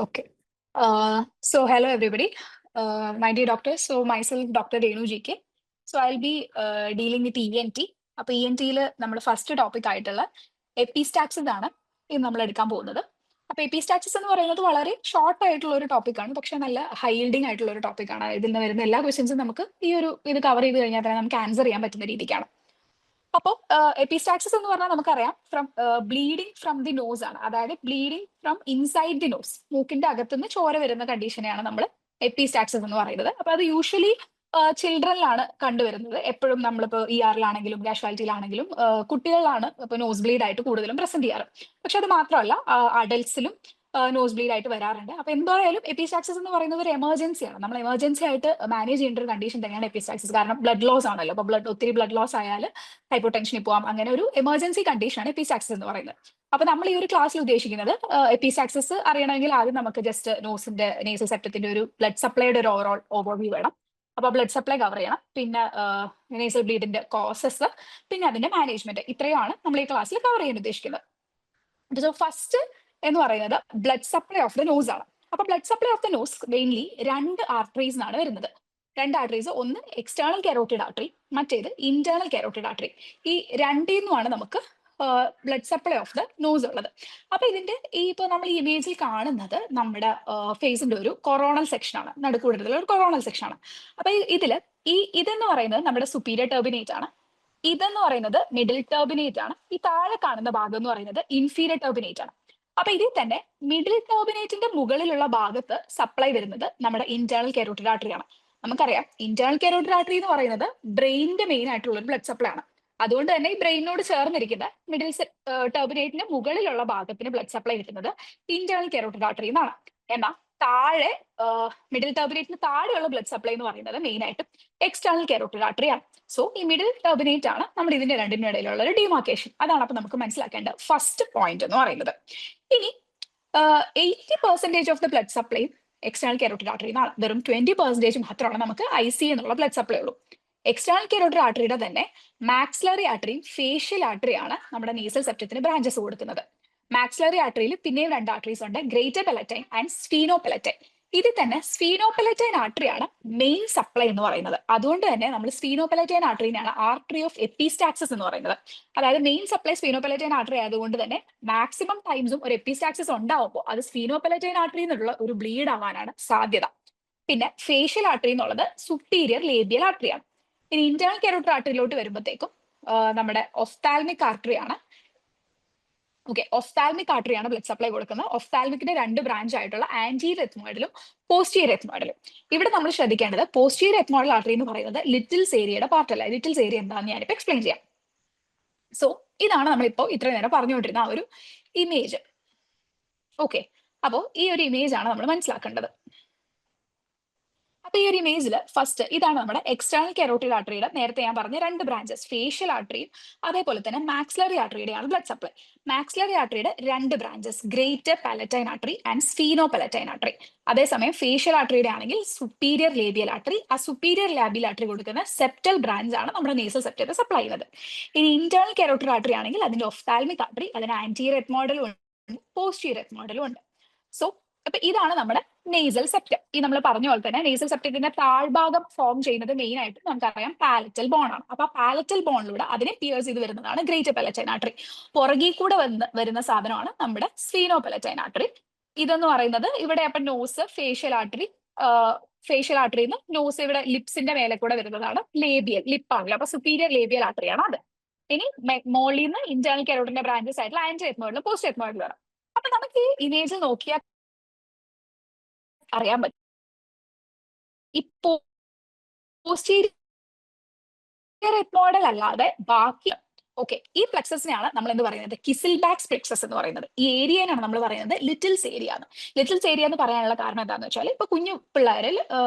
Okay. So hello everybody. My dear doctor. So myself, Dr. Renu GK. So I'll be dealing with ENT. അപ്പോൾ E N ടിയിൽ നമ്മൾ first topic ആയിട്ടുള്ള epistaxis ആണ് ഇന്ന് നമ്മൾ എടുക്കാൻ പോകുന്നത്. അപ്പോൾ എപ്പിസ്റ്റാക്സിസ് എന്ന് പറയുന്നത് വളരെ ഷോർട്ട് ആയിട്ടുള്ള ഒരു ടോപ്പിക്കാണ്, പക്ഷെ നല്ല ഹൈൽഡിങ് ആയിട്ടുള്ള ഒരു ടോപ്പിക്കാണ്. ഇതിൽ നിന്ന് വരുന്ന എല്ലാ ക്വസ്റ്റ്യൻസും നമുക്ക് ഇത് കവർ ചെയ്ത് കഴിഞ്ഞാൽ തന്നെ നമുക്ക് ആൻസർ ചെയ്യാൻ പറ്റുന്ന രീതിക്കാണ്. അപ്പോൾ എപ്പിസ്റ്റാക്സിസ് എന്ന് പറഞ്ഞാൽ നമുക്കറിയാം ബ്ലീഡിങ് ഫ്രം ദി നോസ് ആണ്, അതായത് bleeding from inside the nose, മൂക്കിന്റെ അകത്തുനിന്ന് ചോര വരുന്ന കണ്ടീഷനെയാണ് നമ്മൾ എപ്പിസ്റ്റാക്സിസ് എന്ന് പറയുന്നത്. അപ്പൊ അത് യൂഷ്വലി ചിൽഡ്രനിലാണ് കണ്ടുവരുന്നത്. എപ്പോഴും നമ്മളിപ്പോ ഇ ആറിലാണെങ്കിലും കാഷ്വാലിറ്റിയിലാണെങ്കിലും കുട്ടികളിലാണ് ഇപ്പൊ നോസ് ബ്ലീഡ് ആയിട്ട് കൂടുതലും പ്രസന്റ് ചെയ്യാറ്. പക്ഷെ അത് മാത്രമല്ല അഡൽട്സിലും നോസ് ബ്ലീഡ് ആയിട്ട് വരാറുണ്ട്. അപ്പൊ എന്തായാലും എപ്പിസ്റ്റാക്സിസ് എന്ന് പറയുന്നത് ഒരു എമർജൻസിയാണ്. നമ്മൾ എമർജൻസി ആയിട്ട് മാനേജ് ചെയ്യേണ്ട ഒരു കണ്ടീഷൻ തന്നെയാണ് എപ്പിസ്റ്റാക്സിസ്. കാരണം ബ്ലഡ് ലോസ് ആണല്ലോ. അപ്പൊ ഒത്തിരി ബ്ലഡ് ലോസ് ആയാൽ ഹൈപ്പോടെൻഷനിൽ പോവാം. അങ്ങനെ ഒരു എമർജൻസി കണ്ടീഷനാണ് എപ്പിസ്റ്റാക്സിസ് എന്ന് പറയുന്നത്. അപ്പൊ നമ്മൾ ഈ ഒരു ക്ലാസ്സിൽ ഉദ്ദേശിക്കുന്നത് എപ്പിസ്റ്റാക്സിസ് അറിയണമെങ്കിൽ ആദ്യം നമുക്ക് ജസ്റ്റ് നേസൽ സെപ്റ്റത്തിന്റെ ഒരു ബ്ലഡ് സപ്ലൈയുടെ ഒരു ഓവറോൾ ഓവർവ്യൂ വേണം. അപ്പൊ ബ്ലഡ് സപ്ലൈ കവർ ചെയ്യണം, പിന്നെ നേസൽ ബ്ലീഡിന്റെ കോസസ്, പിന്നെ അതിന്റെ മാനേജ്മെന്റ്. ഇത്രയുമാണ് നമ്മൾ ഈ ക്ലാസ്സിൽ കവർ ചെയ്യാൻ ഉദ്ദേശിക്കുന്നത്. ഫസ്റ്റ് എന്ന് പറയുന്നത് blood supply of the nose ആണ്. അപ്പൊ blood supply of the nose mainly രണ്ട് ആർട്ടറീസിനാണ് വരുന്നത്. രണ്ട് ആർട്ടറീസ്, ഒന്ന് എക്സ്റ്റേണൽ കരോട്ടിഡ് ആർട്ടറി, മറ്റേത് ഇന്റേണൽ കരോട്ടിഡ് ആർട്ടറി. ഈ രണ്ടിൽ നിന്നുമാണ് നമുക്ക് blood supply of the nose ഉള്ളത്. അപ്പൊ ഇതിന്റെ ഇപ്പൊ നമ്മൾ ഈ ഇമേജിൽ കാണുന്നത് നമ്മുടെ ഫേസിന്റെ ഒരു കൊറോണൽ സെക്ഷൻ ആണ്, നടുക്കൂടത്തിലുള്ള ഒരു കൊറോണൽ സെക്ഷൻ ആണ്. അപ്പൊ ഇതെന്ന് പറയുന്നത് നമ്മുടെ സുപ്പീരിയർ ടെർബിനേറ്റ് ആണ്. ഇതെന്ന് പറയുന്നത് മിഡിൽ ടെർബിനേറ്റ് ആണ്. ഈ താഴെ കാണുന്ന ഭാഗം എന്ന് പറയുന്നത് ഇൻഫീരിയർ ടെർബിനേറ്റ് ആണ്. അപ്പൊ ഇതിൽ തന്നെ മിഡിൽ ടെർബിനേറ്റിന്റെ മുകളിലുള്ള ഭാഗത്ത് സപ്ലൈ വരുന്നത് നമ്മുടെ ഇന്റേണൽ കരോട്ടിഡ് ആർട്ടറി ആണ്. നമുക്കറിയാം ഇന്റേണൽ കരോട്ടിഡ് ആർട്ടറി എന്ന് പറയുന്നത് ബ്രെയിനിന്റെ മെയിൻ ആയിട്ടുള്ള ഒരു ബ്ലഡ് സപ്ലൈ ആണ്. അതുകൊണ്ട് തന്നെ ഈ ബ്രെയിനോട് ചേർന്നിരിക്കുന്ന മിഡിൽ ടെർബിനേറ്റിന്റെ മുകളിലുള്ള ഭാഗത്തിന് ബ്ലഡ് സപ്ലൈ കിട്ടുന്നത് ഇന്റേണൽ കരോട്ടിഡ് ആർട്ടറി എന്നാണ്. എന്നാൽ താഴെ മിഡിൽ ടെർബിനേറ്റിന് താഴെയുള്ള ബ്ലഡ് സപ്ലൈ എന്ന് പറയുന്നത് മെയിൻ ആയിട്ടും എക്സ്റ്റേണൽ കരോട്ടിഡ് ആർട്ടറി ആണ്. സോ ഈ മിഡിൽ ടെർബിനേറ്റ് ആണ് നമ്മുടെ ഇതിന്റെ രണ്ടിനും ഇടയിലുള്ള ഒരു ഡിമാർക്കേഷൻ. അതാണ് അപ്പൊ നമുക്ക് മനസ്സിലാക്കേണ്ട ഫസ്റ്റ് പോയിന്റ് എന്ന് പറയുന്നത്. ഇനി 80% of the blood supply external carotid artery എന്നാണ്. വെറും 20% മാത്രമാണ് നമുക്ക് IC എന്നുള്ള ബ്ലഡ് സപ്ലൈ ഉള്ളൂ. എക്സ്റ്റേണൽ കരോട്ടിഡ് ആർട്ടറിയുടെ തന്നെ മാക്സിലറി ആർട്ടറിയും ഫേഷ്യൽ ആർട്ടറിയാണ് നമ്മുടെ നേസൽ സെപ്റ്റത്തിന് ബ്രാഞ്ചസ് കൊടുക്കുന്നത്. മാക്സിലറി ആർട്ടറിയിൽ പിന്നെയും രണ്ട് ആർട്ടറീസ് ഉണ്ട്, ഗ്രേറ്റർ പെലറ്റൈൻ ആൻഡ് സ്ഫീനോപെലറ്റൈൻ. ഇതിൽ തന്നെ സ്ഫീനോപെലറ്റൈൻ ആർട്ടറിയാണ് മെയിൻ സപ്ലൈ എന്ന് പറയുന്നത്. അതുകൊണ്ട് തന്നെ നമ്മൾ സ്ഫീനോപെലറ്റൈൻ ആർട്ടറിനെയാണ് ആർട്ടറി ഓഫ് എപ്പിസ്റ്റാക്സിസ് എന്ന് പറയുന്നത്. അതായത് മെയിൻ സപ്ലൈ സ്ഫീനോപെലറ്റൈൻ ആർട്ടറി ആയതുകൊണ്ട് തന്നെ മാക്സിമം ടൈംസും ഒരു എപ്പിസ്റ്റാക്സിസ് ഉണ്ടാവുമ്പോൾ അത് സ്ഫീനോപെലറ്റൈൻ ആർട്ടറി എന്നുള്ള ഒരു ബ്ലീഡ് ആവാനാണ് സാധ്യത. പിന്നെ ഫേഷ്യൽ ആർട്ടറി എന്നുള്ളത് സുപ്പീരിയർ ലേബിയൽ ആർട്ടറിയാണ്. ഇനി ഇന്റേണൽ കരോട്ടിഡ് ആർട്ടറിയിലോട്ട് വരുമ്പോഴത്തേക്കും നമ്മുടെ ഒഫ്താൽമിക് ആർട്ടറിയാണ്. ഒഫ്താൽമിക് ആർട്ടറിയാണ് ബ്ലഡ് സപ്ലൈ കൊടുക്കുന്നത്. ഒഫ്താൽമിക്കിന്റെ രണ്ട് ബ്രാഞ്ച് ആയിട്ടുള്ള ആന്റീരിയർ എത്മോയിഡലും പോസ്റ്റീരിയർ എത്മോയിഡലും. ഇവിടെ നമ്മൾ ശ്രദ്ധിക്കേണ്ടത് പോസ്റ്റീരിയർ എത്മോയിഡൽ ആർട്ടറി എന്ന് പറയുന്നത് ലിറ്റിൽസ് ഏരിയയുടെ പാർട്ടല്ല. ലിറ്റിൽസ് ഏരിയ എന്താണെന്ന് ഞാനിപ്പോൾ എക്സ്പ്ലെയിൻ ചെയ്യാം. സോ ഇതാണ് നമ്മളിപ്പോൾ ഇത്രയും നേരം പറഞ്ഞുകൊണ്ടിരുന്ന ആ ഒരു ഇമേജ്. ഓക്കെ, അപ്പോൾ ഈ ഒരു ഇമേജ് ആണ് നമ്മൾ മനസ്സിലാക്കേണ്ടത്. അപ്പൊ ഈ ഒരു ഇമേജിൽ ഫസ്റ്റ് ഇതാണ് നമ്മുടെ എക്സ്റ്റേണൽ കരോട്ടിഡ് ആർട്ടറിയുടെ നേരത്തെ ഞാൻ പറഞ്ഞ രണ്ട് ബ്രാഞ്ചസ്, ഫേഷ്യൽ ആർട്ടറിയും അതേപോലെ തന്നെ മാക്സിലറി ആർട്ടറിയുടെയാണ് ബ്ലഡ് സപ്ലൈ. മാക്സിലറി ആർട്ടറിയുടെ രണ്ട് branches, greater palatine artery and sphenopalatine artery. അതേസമയം ഫേഷ്യൽ ആർട്ടറിയുടെ ആണെങ്കിൽ സുപ്പീരിയർ ലേബിയൽ ആർട്ടറി. ആ സുപ്പീരിയർ ലേബിയൽ ആർട്ടറി കൊടുക്കുന്ന സെപ്റ്റൽ ബ്രാഞ്ച് ആണ് നമ്മുടെ നേസൽ സെപ്റ്റത്തെ സപ്ലൈ ചെയ്യുന്നത്. ഇനി ഇന്റേണൽ കരോട്ടിഡ് ആർട്ടറി ആണെങ്കിൽ അതിന്റെ ഒഫ്താൽമിക് ആർട്ടറി, അതിന് ആന്റീരിയർ എത്മോയിഡലും ഉണ്ട്, പോസ്റ്റീരിയർ എത്മോയിഡലും ഉണ്ട്. സോ അപ്പൊ ഇതാണ് നമ്മുടെ നേസൽ സെപ്റ്റം. ഈ നമ്മൾ പറഞ്ഞ പോലെ തന്നെ നേസൽ സെപ്റ്റത്തിന്റെ താഴ്ഭാഗം ഫോം ചെയ്യുന്നത് മെയിൻ ആയിട്ട് നമുക്കറിയാം പാലറ്റൽ ബോൺ ആണ്. അപ്പൊ ആ പാലറ്റൽ ബോണിലൂടെ അതിനെ പിയേഴ്സ് ചെയ്ത് വരുന്നതാണ് ഗ്രേറ്റർ പെലറ്റൈൻ ആർട്ടറി. പുറകിൽ കൂടെ വരുന്ന സാധനമാണ് നമ്മുടെ സ്ഫീനോപെലറ്റൈൻ ആർട്ടറി. ഇതെന്ന് പറയുന്നത് ഇവിടെ അപ്പൊ നോസ്, ഫേഷ്യൽ ആർട്ടറിന്ന് നോസ് ഇവിടെ ലിപ്സിന്റെ മേലെ കൂടെ വരുന്നതാണ് ലേബിയൽ, ലിപ്പാണല്ലോ. അപ്പൊ സുപ്പീരിയർ ലേബിയൽ ആർട്ടറിയാണ് അത്. ഇനി മോളിൽ നിന്ന് ഇന്റേണൽ കരോട്ടിന്റെ ബ്രാഞ്ചസ് ആയിട്ടുള്ള ആന്റീരിയർ എത്മോയിഡലും പോസ്റ്റ് എത്മോയിഡലും ആണ്. അപ്പൊ നമുക്ക് ഈ ഇമേജിൽ നോക്കിയാൽ അറിയാൻ പറ്റും ഈ പോസ്റ്റീരിയർ എത്മോയിഡൽ അല്ലാതെ ബാക്കി ഈ പ്ലെക്സസിനെയാണ് നമ്മൾ എന്ത് പറയുന്നത്, കിസിൽബാക്സ് പ്ലെക്സസ് എന്ന് പറയുന്നത്. ഈ ഏരിയനാണ് നമ്മൾ പറയുന്നത് ലിറ്റിൽസ് ഏരിയ എന്ന്. ലിറ്റിൽസ് ഏരിയ എന്ന് പറയാനുള്ള കാരണം എന്താണെന്ന് വെച്ചാൽ ഇപ്പൊ കുഞ്ഞു പിള്ളേരിൽ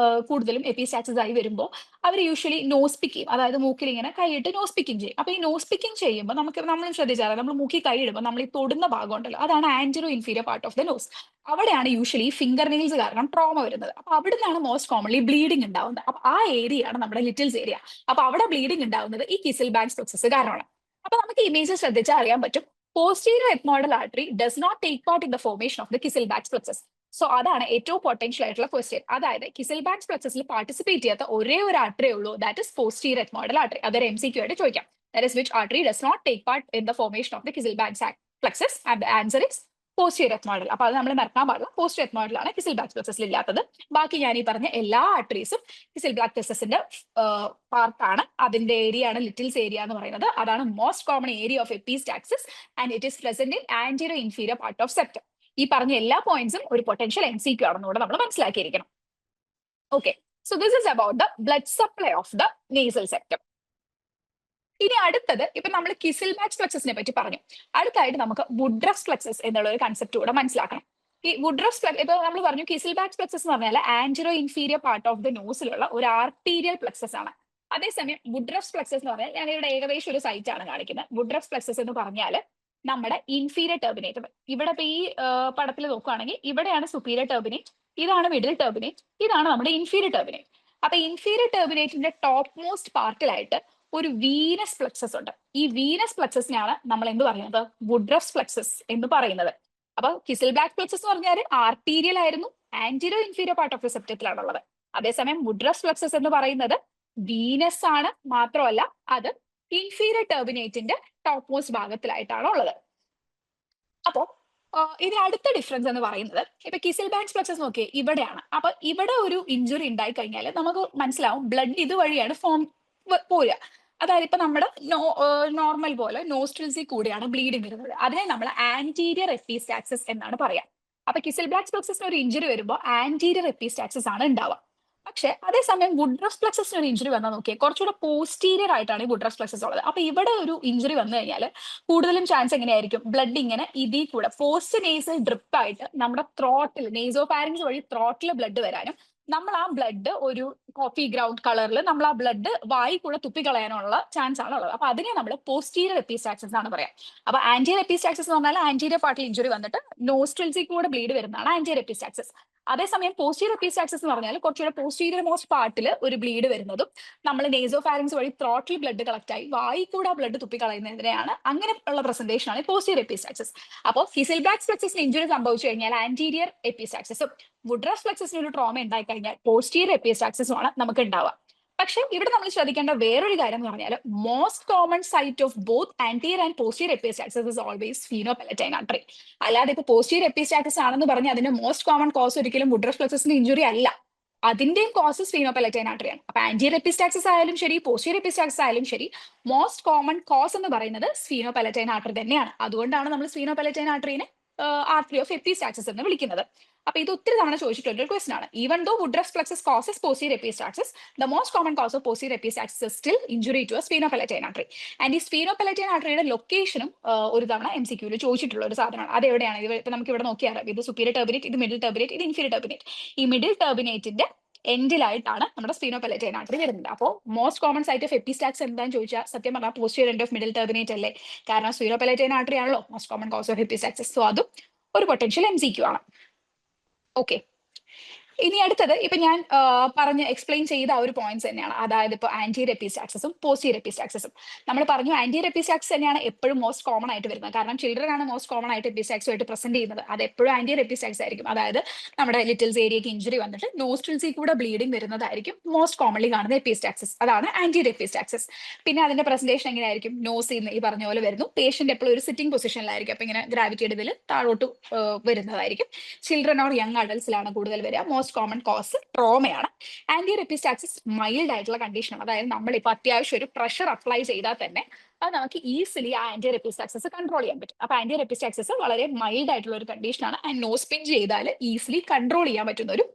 കൂടുതലും എപ്പിസ്റ്റാക്സിസ് ആയി വരുമ്പോൾ അവർ യൂഷ്വലി നോസ് പിക്ക് ചെയ്യും. അതായത് മൂക്കിൽ ഇങ്ങനെ കൈയിട്ട് നോസ് പിക്കിങ് ചെയ്യും. അപ്പൊ ഈ നോസ് പിക്കിങ് ചെയ്യുമ്പോൾ നമ്മൾ ശ്രദ്ധിച്ചാൽ നമ്മൾ മൂക്കി കൈ ഇടുമ്പോൾ നമ്മൾ ഈ തൊടുന്ന ഭാഗം ഉണ്ടല്ലോ, അതാണ് antero inferior part of the nose. അവിടെയാണ് യൂഷ്വലി ഫിംഗർ നെയിൽസ് കാരണം ട്രോമ വരുന്നത്. അപ്പൊ അവിടെ നിന്നാണ് മോസ്റ്റ് കോമൺലി ബ്ലീഡിങ് ഉണ്ടാവുന്നത്. അപ്പൊ ആ ഏരിയയാണ് നമ്മുടെ ലിറ്റിൽസ് ഏരിയ. അപ്പൊ അവിടെ ബ്ലീഡിങ് ഉണ്ടാവുന്നത് ഈ കിസിൽബാക്സ് പ്ലെക്സസ് കാരണമാണ്. അപ്പൊ നമുക്ക് ഇമേജ് ശ്രദ്ധിച്ചാൽ അറിയാൻ പറ്റും, posterior ethmoidal artery does not take part in the formation of the Kisselbach's plexus. So അതാണ് ഏറ്റവും പൊട്ടൻഷ്യൽ ആയിട്ടുള്ള ക്വസ്റ്റ്യൻ. അതായത് കിസൽബാക്സ് പ്ലക്സസിൽ പാർട്ടിസിപ്പേറ്റ് ചെയ്യാത്ത ഒരേ ഒരു ആർട്ടറി ഉള്ളൂ, that is posterior ethmoidal artery. അതൊരു MCQ ആയിട്ട് ചോദിക്കാം. That is which artery does not take part in the formation of the Kiesselbach's plexus and the answer is posterior ethmoidal. അപ്പൊ അത് നമ്മൾ മറക്കാൻ പാടില്ല. പോസ്റ്റീരിയർ എത്മോയിഡൽ ആണ് കിസൽബാക്സ് പ്ലക്സസിൽ ഇല്ലാത്തത്. ബാക്കി ഞാൻ ഈ പറഞ്ഞ എല്ലാ ആർട്ടറീസും കിസൽബാക്സ് പ്ലക്സസിന്റെ പാർട്ടാണ്. അതിന്റെ ഏരിയ ആണ് ലിറ്റിൽസ് ഏരിയ എന്ന് പറയുന്നത്. അതാണ് most common area of epistaxis and it is present in anterior inferior part of septum. ഈ പറഞ്ഞ എല്ലാ പോയിന്റ്സും ഒരു പൊട്ടൻഷ്യൽ MCQ ആണെന്നൂടെ നമ്മൾ മനസ്സിലാക്കിയിരിക്കണം. Okay, so this is about the blood supply of the nasal septum. ഇനി അടുത്തത്, ഇപ്പൊ നമ്മൾ കിസൽബാക്സ് പ്ലക്സസിനെ പറ്റി പറഞ്ഞു. അടുത്തായിട്ട് നമുക്ക് വുഡ്രഫ്സ് പ്ലക്സസ് എന്നുള്ള ഒരു കൺസെപ്റ്റ് കൂടെ മനസ്സിലാക്കണം. ഈ വുഡ്രഫ്സ് ഇപ്പൊ നമ്മൾ പറഞ്ഞു കിസൽബാക്സ് പ്ലക്സസ് എന്ന് പറഞ്ഞാൽ anterior inferior part of the നോസിലുള്ള ഒരു ആർട്ടീരിയൽ പ്ലക്സസ് ആണ്. അതേസമയം വുഡ്രഫ്സ് പ്ലക്സസ് എന്ന് പറഞ്ഞാൽ ഞാൻ ഇവിടെ ഏകദേശം ഒരു സൈറ്റ് ആണ് കാണിക്കുന്നത്. വുഡ്രഫ്സ് പ്ലക്സസ് എന്ന് പറഞ്ഞാൽ നമ്മുടെ ഇൻഫീരിയർ ടെർമിനേറ്റ്. ഇവിടെ ഇപ്പൊ ഈ പടത്തിൽ നോക്കുകയാണെങ്കിൽ ഇവിടെയാണ് സുപ്പീരിയർ ടെർമിനേറ്റ്, ഇതാണ് മിഡിൽ ടെർമിനേറ്റ്, ഇതാണ് നമ്മുടെ ഇൻഫീരിയർ ടെർമിനേറ്റ്. അപ്പൊ ഇൻഫീരിയർ ടെർമിനേറ്റിന്റെ ടോപ്പ് മോസ്റ്റ് പാർട്ടിലായിട്ട് ഒരു വീനസ് പ്ലക്സസ് ഉണ്ട്. ഈ വീനസ് പ്ലക്സസിനാണ് നമ്മൾ എന്ത് പറയുന്നത്, വുഡ്രഫ്സ് പ്ലക്സസ് എന്ന് പറയുന്നത്. അപ്പൊ കിസൽബാക്സ് പ്ലക്സസ് എന്ന് പറഞ്ഞാൽ ആർട്ടീരിയൽ ആയിരുന്നു, anterior inferior part of the സെപ്റ്റത്തിലാണുള്ളത്. അതേസമയം വുഡ്രഫ്സ് പ്ലക്സസ് എന്ന് പറയുന്നത് വീനസ് ആണ്, മാത്രമല്ല അത് ഇൻഫീരിയർ ടെർമിനേറ്റിന്റെ ടോപ്പ് മോസ്റ്റ് ഭാഗത്തിലായിട്ടാണ് ഉള്ളത്. അപ്പോ ഇതിന് അടുത്ത ഡിഫറൻസ് എന്ന് പറയുന്നത്, ഇപ്പൊ കിസൽബാക്സ് പ്ലക്സസ് നോക്കിയേ ഇവിടെയാണ്. അപ്പൊ ഇവിടെ ഒരു ഇഞ്ചുറി ഉണ്ടായി കഴിഞ്ഞാൽ നമുക്ക് മനസ്സിലാവും ബ്ലഡ് ഇതുവഴിയാണ് പോരുക. അതായത് ഇപ്പൊ നമ്മുടെ നോർമൽ പോലെ നോസ്ട്രിൽസിൽ കൂടിയാണ് ബ്ലീഡിങ് വരുന്നത്. അതിനെ നമ്മൾ ആന്റീരിയർ എപ്പിസ്റ്റാക്സിസ് എന്നാണ് പറയാ. അപ്പൊ കിസൽബാക്സ് പ്ലക്സസിന് ഒരു ഇഞ്ചുറി വരുമ്പോൾ ആന്റീരിയർ എപ്പിസ്റ്റാക്സിസ് ആണ് ഉണ്ടാവുക. പക്ഷെ അതേസമയം വുഡ്രഫ്സ് പ്ലക്സസിന് ഒരു ഇഞ്ചുറി വന്നാൽ നോക്കിയാൽ കുറച്ചുകൂടെ പോസ്റ്റീരിയർ ആയിട്ടാണ് ഈ വുഡ്രഫ്സ് പ്ലക്സസ് ഉള്ളത്. അപ്പൊ ഇവിടെ ഒരു ഇഞ്ചുറി വന്നു കഴിഞ്ഞാൽ കൂടുതലും ചാൻസ് എങ്ങനെയായിരിക്കും, ബ്ലഡ് ഇങ്ങനെ ഇതിൽ കൂടെ പോസ്റ്റ് നേസൽ ഡ്രിപ്പ് ആയിട്ട് നമ്മുടെ ത്രോട്ടിൽ, നേസോഫാരിങ്സ് വഴി ത്രോട്ടിൽ ബ്ലഡ് വരാനും നമ്മൾ ആ ബ്ലഡ് ഒരു കോഫി ഗ്രൗണ്ട് കളറിൽ നമ്മൾ ആ ബ്ലഡ് വായി കൂടെ തുപ്പിക്കളയാനുള്ള ചാൻസ് ആണ് ഉള്ളത്. അപ്പൊ അതിനെ നമ്മൾ പോസ്റ്റീരിയർ എപ്പിസ്റ്റാക്സിസ് ആണ് പറയാം. അപ്പൊ ആന്റീരിയർ എപ്പിസ്റ്റാക്സിസ് എന്ന് പറഞ്ഞാൽ ആന്റീരിയർ പാർട്ടിൽ ഇഞ്ചുറി വന്നിട്ട് നോസ്ട്രിൽസിൽ കൂടെ ബ്ലീഡ് വരുന്നതാണ് ആന്റീരിയർ എപ്പിസ്റ്റാക്സിസ്. അതേസമയം പോസ്റ്റീരിയർ എപ്പിസ്റ്റാക്സിസ് എന്ന് പറഞ്ഞാൽ കുറച്ചുകൂടെ പോസ്റ്റീരിയർ മോസ്റ്റ് പാർട്ടിൽ ഒരു ബ്ലീഡ് വരുന്നതും നമ്മൾ നേസോഫാരിങ്സ് വഴി ത്രോട്ടിൽ ബ്ലഡ് കളക്ട് ആയി വായി കൂടെ ബ്ലഡ് തുപ്പിക്കളയുന്നതിനെയാണ്, അങ്ങനെ ഉള്ള പ്രസന്റേഷൻ ആണ് പോസ്റ്റീരിയർ എപ്പിസ്റ്റാക്സിസ്. അപ്പോൾ കിസൽബാക്സ് പ്ലക്സസിന് ഇഞ്ചുറി സംഭവിച്ചു കഴിഞ്ഞാൽ ആന്റീരിയർ എപ്പിസ്റ്റാക്സിസും വുഡ്രഫ്സ് പ്ലക്സസിന് ഒരു ട്രോമ ഉണ്ടായി കഴിഞ്ഞാൽ പോസ്റ്റീരിയർ എപ്പിസ്റ്റാക്സിസും ആണ് നമുക്ക് ഉണ്ടാവുക. പക്ഷെ ഇവിടെ നമ്മൾ ശ്രദ്ധിക്കേണ്ട വേറൊരു കാര്യം എന്ന് പറഞ്ഞാൽ most common site of both anterior and posterior epistaxis is always sphenopalatine artery. അല്ലാതെ ഇപ്പൊ പോസ്റ്റീരിയർ എപ്പിസ്റ്റാക്സിസ് ആണെന്ന് പറഞ്ഞ് അതിന്റെ മോസ്റ്റ് കോമൺ കോസ് ഒരിക്കലും വുഡ്രഫ്സ് പ്ലക്സസിന് ഇഞ്ചുറി അല്ല. അതിന്റെയും കോസ് സ്ഫീനോപലറ്റൈൻ ആർട്ടറിയാണ്. അപ്പൊ ആന്റീരിയർ എപ്പിസ്റ്റാക്സിസ് ആയാലും ശരി, പോസ്റ്റീരിയർ എപ്പിസ്റ്റാക്സിസ് ആയാലും ശരി, മോസ്റ്റ് കോമൺ കോസ് എന്ന് പറയുന്നത് സ്ഫീനോപലറ്റൈൻ ആർട്ടറി തന്നെയാണ്. അതുകൊണ്ടാണ് നമ്മൾ സ്ഫീനോപലറ്റൈൻ ആർട്ടറിനെ ആർട്ടറി ഓഫ് എപ്പിസ്റ്റാക്സിസ് എന്ന് വിളിക്കുന്നത്. അപ്പൊ ഇത് ഒത്തിരി തവണ ചോദിച്ചിട്ടുള്ള ഒരു ക്വസ്റ്റൻ ആണ്. Even though Woodruff's plexus causes posterior epistaxis, the most common cause of posterior epistaxis is still injury to sphenopalatine artery. And ഈ സ്ഫീനോപലറ്റൈൻ ആർട്ടറിയുടെ ലൊക്കേഷനും ഒരു തവണ MCQ ചോദിച്ചിട്ടുള്ള ഒരു സാധനമാണ്. അത് എവിടെയാണ്? ഇത് ഇപ്പൊ നമുക്ക് ഇവിടെ നോക്കിയാൽ ഇത് സുപ്പീരിയർ ടെർമിനേറ്റ്, ഇത് മിഡിൽ ടെർമിനേറ്റ്, ഇത് ഇൻഫീരിയർ ടെർമിനേറ്റ്. ഈ മിഡിൽ ടെർമിനേറ്റിന്റെ എൻഡിലായിട്ടാണ് നമ്മുടെ സ്ഫീനോപലറ്റൈൻ ആർട്ടറി വരുന്നത്. അപ്പോൾ മോസ്റ്റ് കോമൺ സൈറ്റ് ഓഫ് എപ്പിസ്റ്റാക്സ് എന്താന്ന് ചോദിച്ചാൽ സത്യം പറഞ്ഞാൽ posterior end of middle terminate അല്ലേ? കാരണം സ്ഫീനോപലറ്റൈൻ ആർട്ടറി ആണല്ലോ most common cause of epistaxis. So അതും ഒരു പൊട്ടൻഷ്യൽ MCQ ആണ്. ഓക്കെ, ഇനി അടുത്തത് ഇപ്പൊ ഞാൻ പറഞ്ഞ് എക്സ്പ്ലെയിൻ ചെയ്ത ആ ഒരു പോയിന്റ്സ് തന്നെയാണ്. അതായത് ഇപ്പൊ ആന്റീരിയർ എപ്പിസ്റ്റാക്സിസും പോസ്റ്റീരിയർ എപ്പിസ്റ്റാക്സിസും നമ്മൾ പറഞ്ഞു. ആന്റീരിയർ എപ്പിസ്റ്റാക്സിസ് തന്നെയാണ് എപ്പോഴും മോസ്റ്റ് കോമൺ ആയിട്ട് വരുന്നത്. കാരണം ചിൽഡ്രൻ ആണ് മോസ്റ്റ് കോമൺ ആയിട്ട് എപ്പിസ്റ്റാക്സുമായിട്ട് പ്രസന്റ് ചെയ്യുന്നത്. അത് എപ്പോഴും ആന്റീരിയർ എപ്പിസ്റ്റാക്സ് ആയിരിക്കും. അതായത് നമ്മുടെ ലിറ്റിൽസ് ഏരിയക്ക് ഇഞ്ചുറി വന്നിട്ട് നോസ്ട്രിൽസിൽ കൂടെ ബ്ലീഡിംഗ് വരുന്നതായിരിക്കും മോസ്റ്റ് കോമൺലി കാണുന്ന എപ്പിസ്റ്റാക്സിസ്. അതാണ് ആന്റീരിയർ എപ്പിസ്റ്റാക്സിസ്. പിന്നെ അതിന്റെ പ്രസന്റേഷൻ എങ്ങനെയായിരിക്കും? നോസിൽ നിന്ന് ഈ പറഞ്ഞ പോലെ വരുന്നു. പേഷ്യന്റ് എപ്പോഴും ഒരു സിറ്റിംഗ് പൊസിഷനിലായിരിക്കും. അപ്പൊ ഇങ്ങനെ ഗ്രാവിറ്റിയുടെ ഇതിൽ താഴോട്ട് വരുന്നതായിരിക്കും. ചിൽഡ്രൻ ഓർ യങ് അഡൽസിലാണ് കൂടുതൽ വരിക. മോസ്റ്റ് കോമൺ കോസ് ട്രോമയാണ്. ആന്റീരിയർ എപ്പിസ്റ്റാക്സിസ് മൈൽഡ് ആയിട്ടുള്ള കണ്ടീഷനാണ്. അതായത് നമ്മളിപ്പോൾ അത്യാവശ്യം ഒരു പ്രഷർ അപ്ലൈ ചെയ്താൽ തന്നെ അത് നമുക്ക് ഈസിലി ആ ആന്റീരിയർ എപ്പിസ്റ്റാക്സിസ് കൺട്രോൾ ചെയ്യാൻ പറ്റും. അപ്പൊ ആന്റീരിയർ എപ്പിസ്റ്റാക്സിസ് വളരെ മൈൽഡ് ആയിട്ടുള്ള ഒരു കണ്ടീഷനാണ്. ആൻഡ് നോസ് പിൻ ചെയ്താൽ ഈസിലി കൺട്രോൾ ചെയ്യാൻ പറ്റുന്ന ഒരു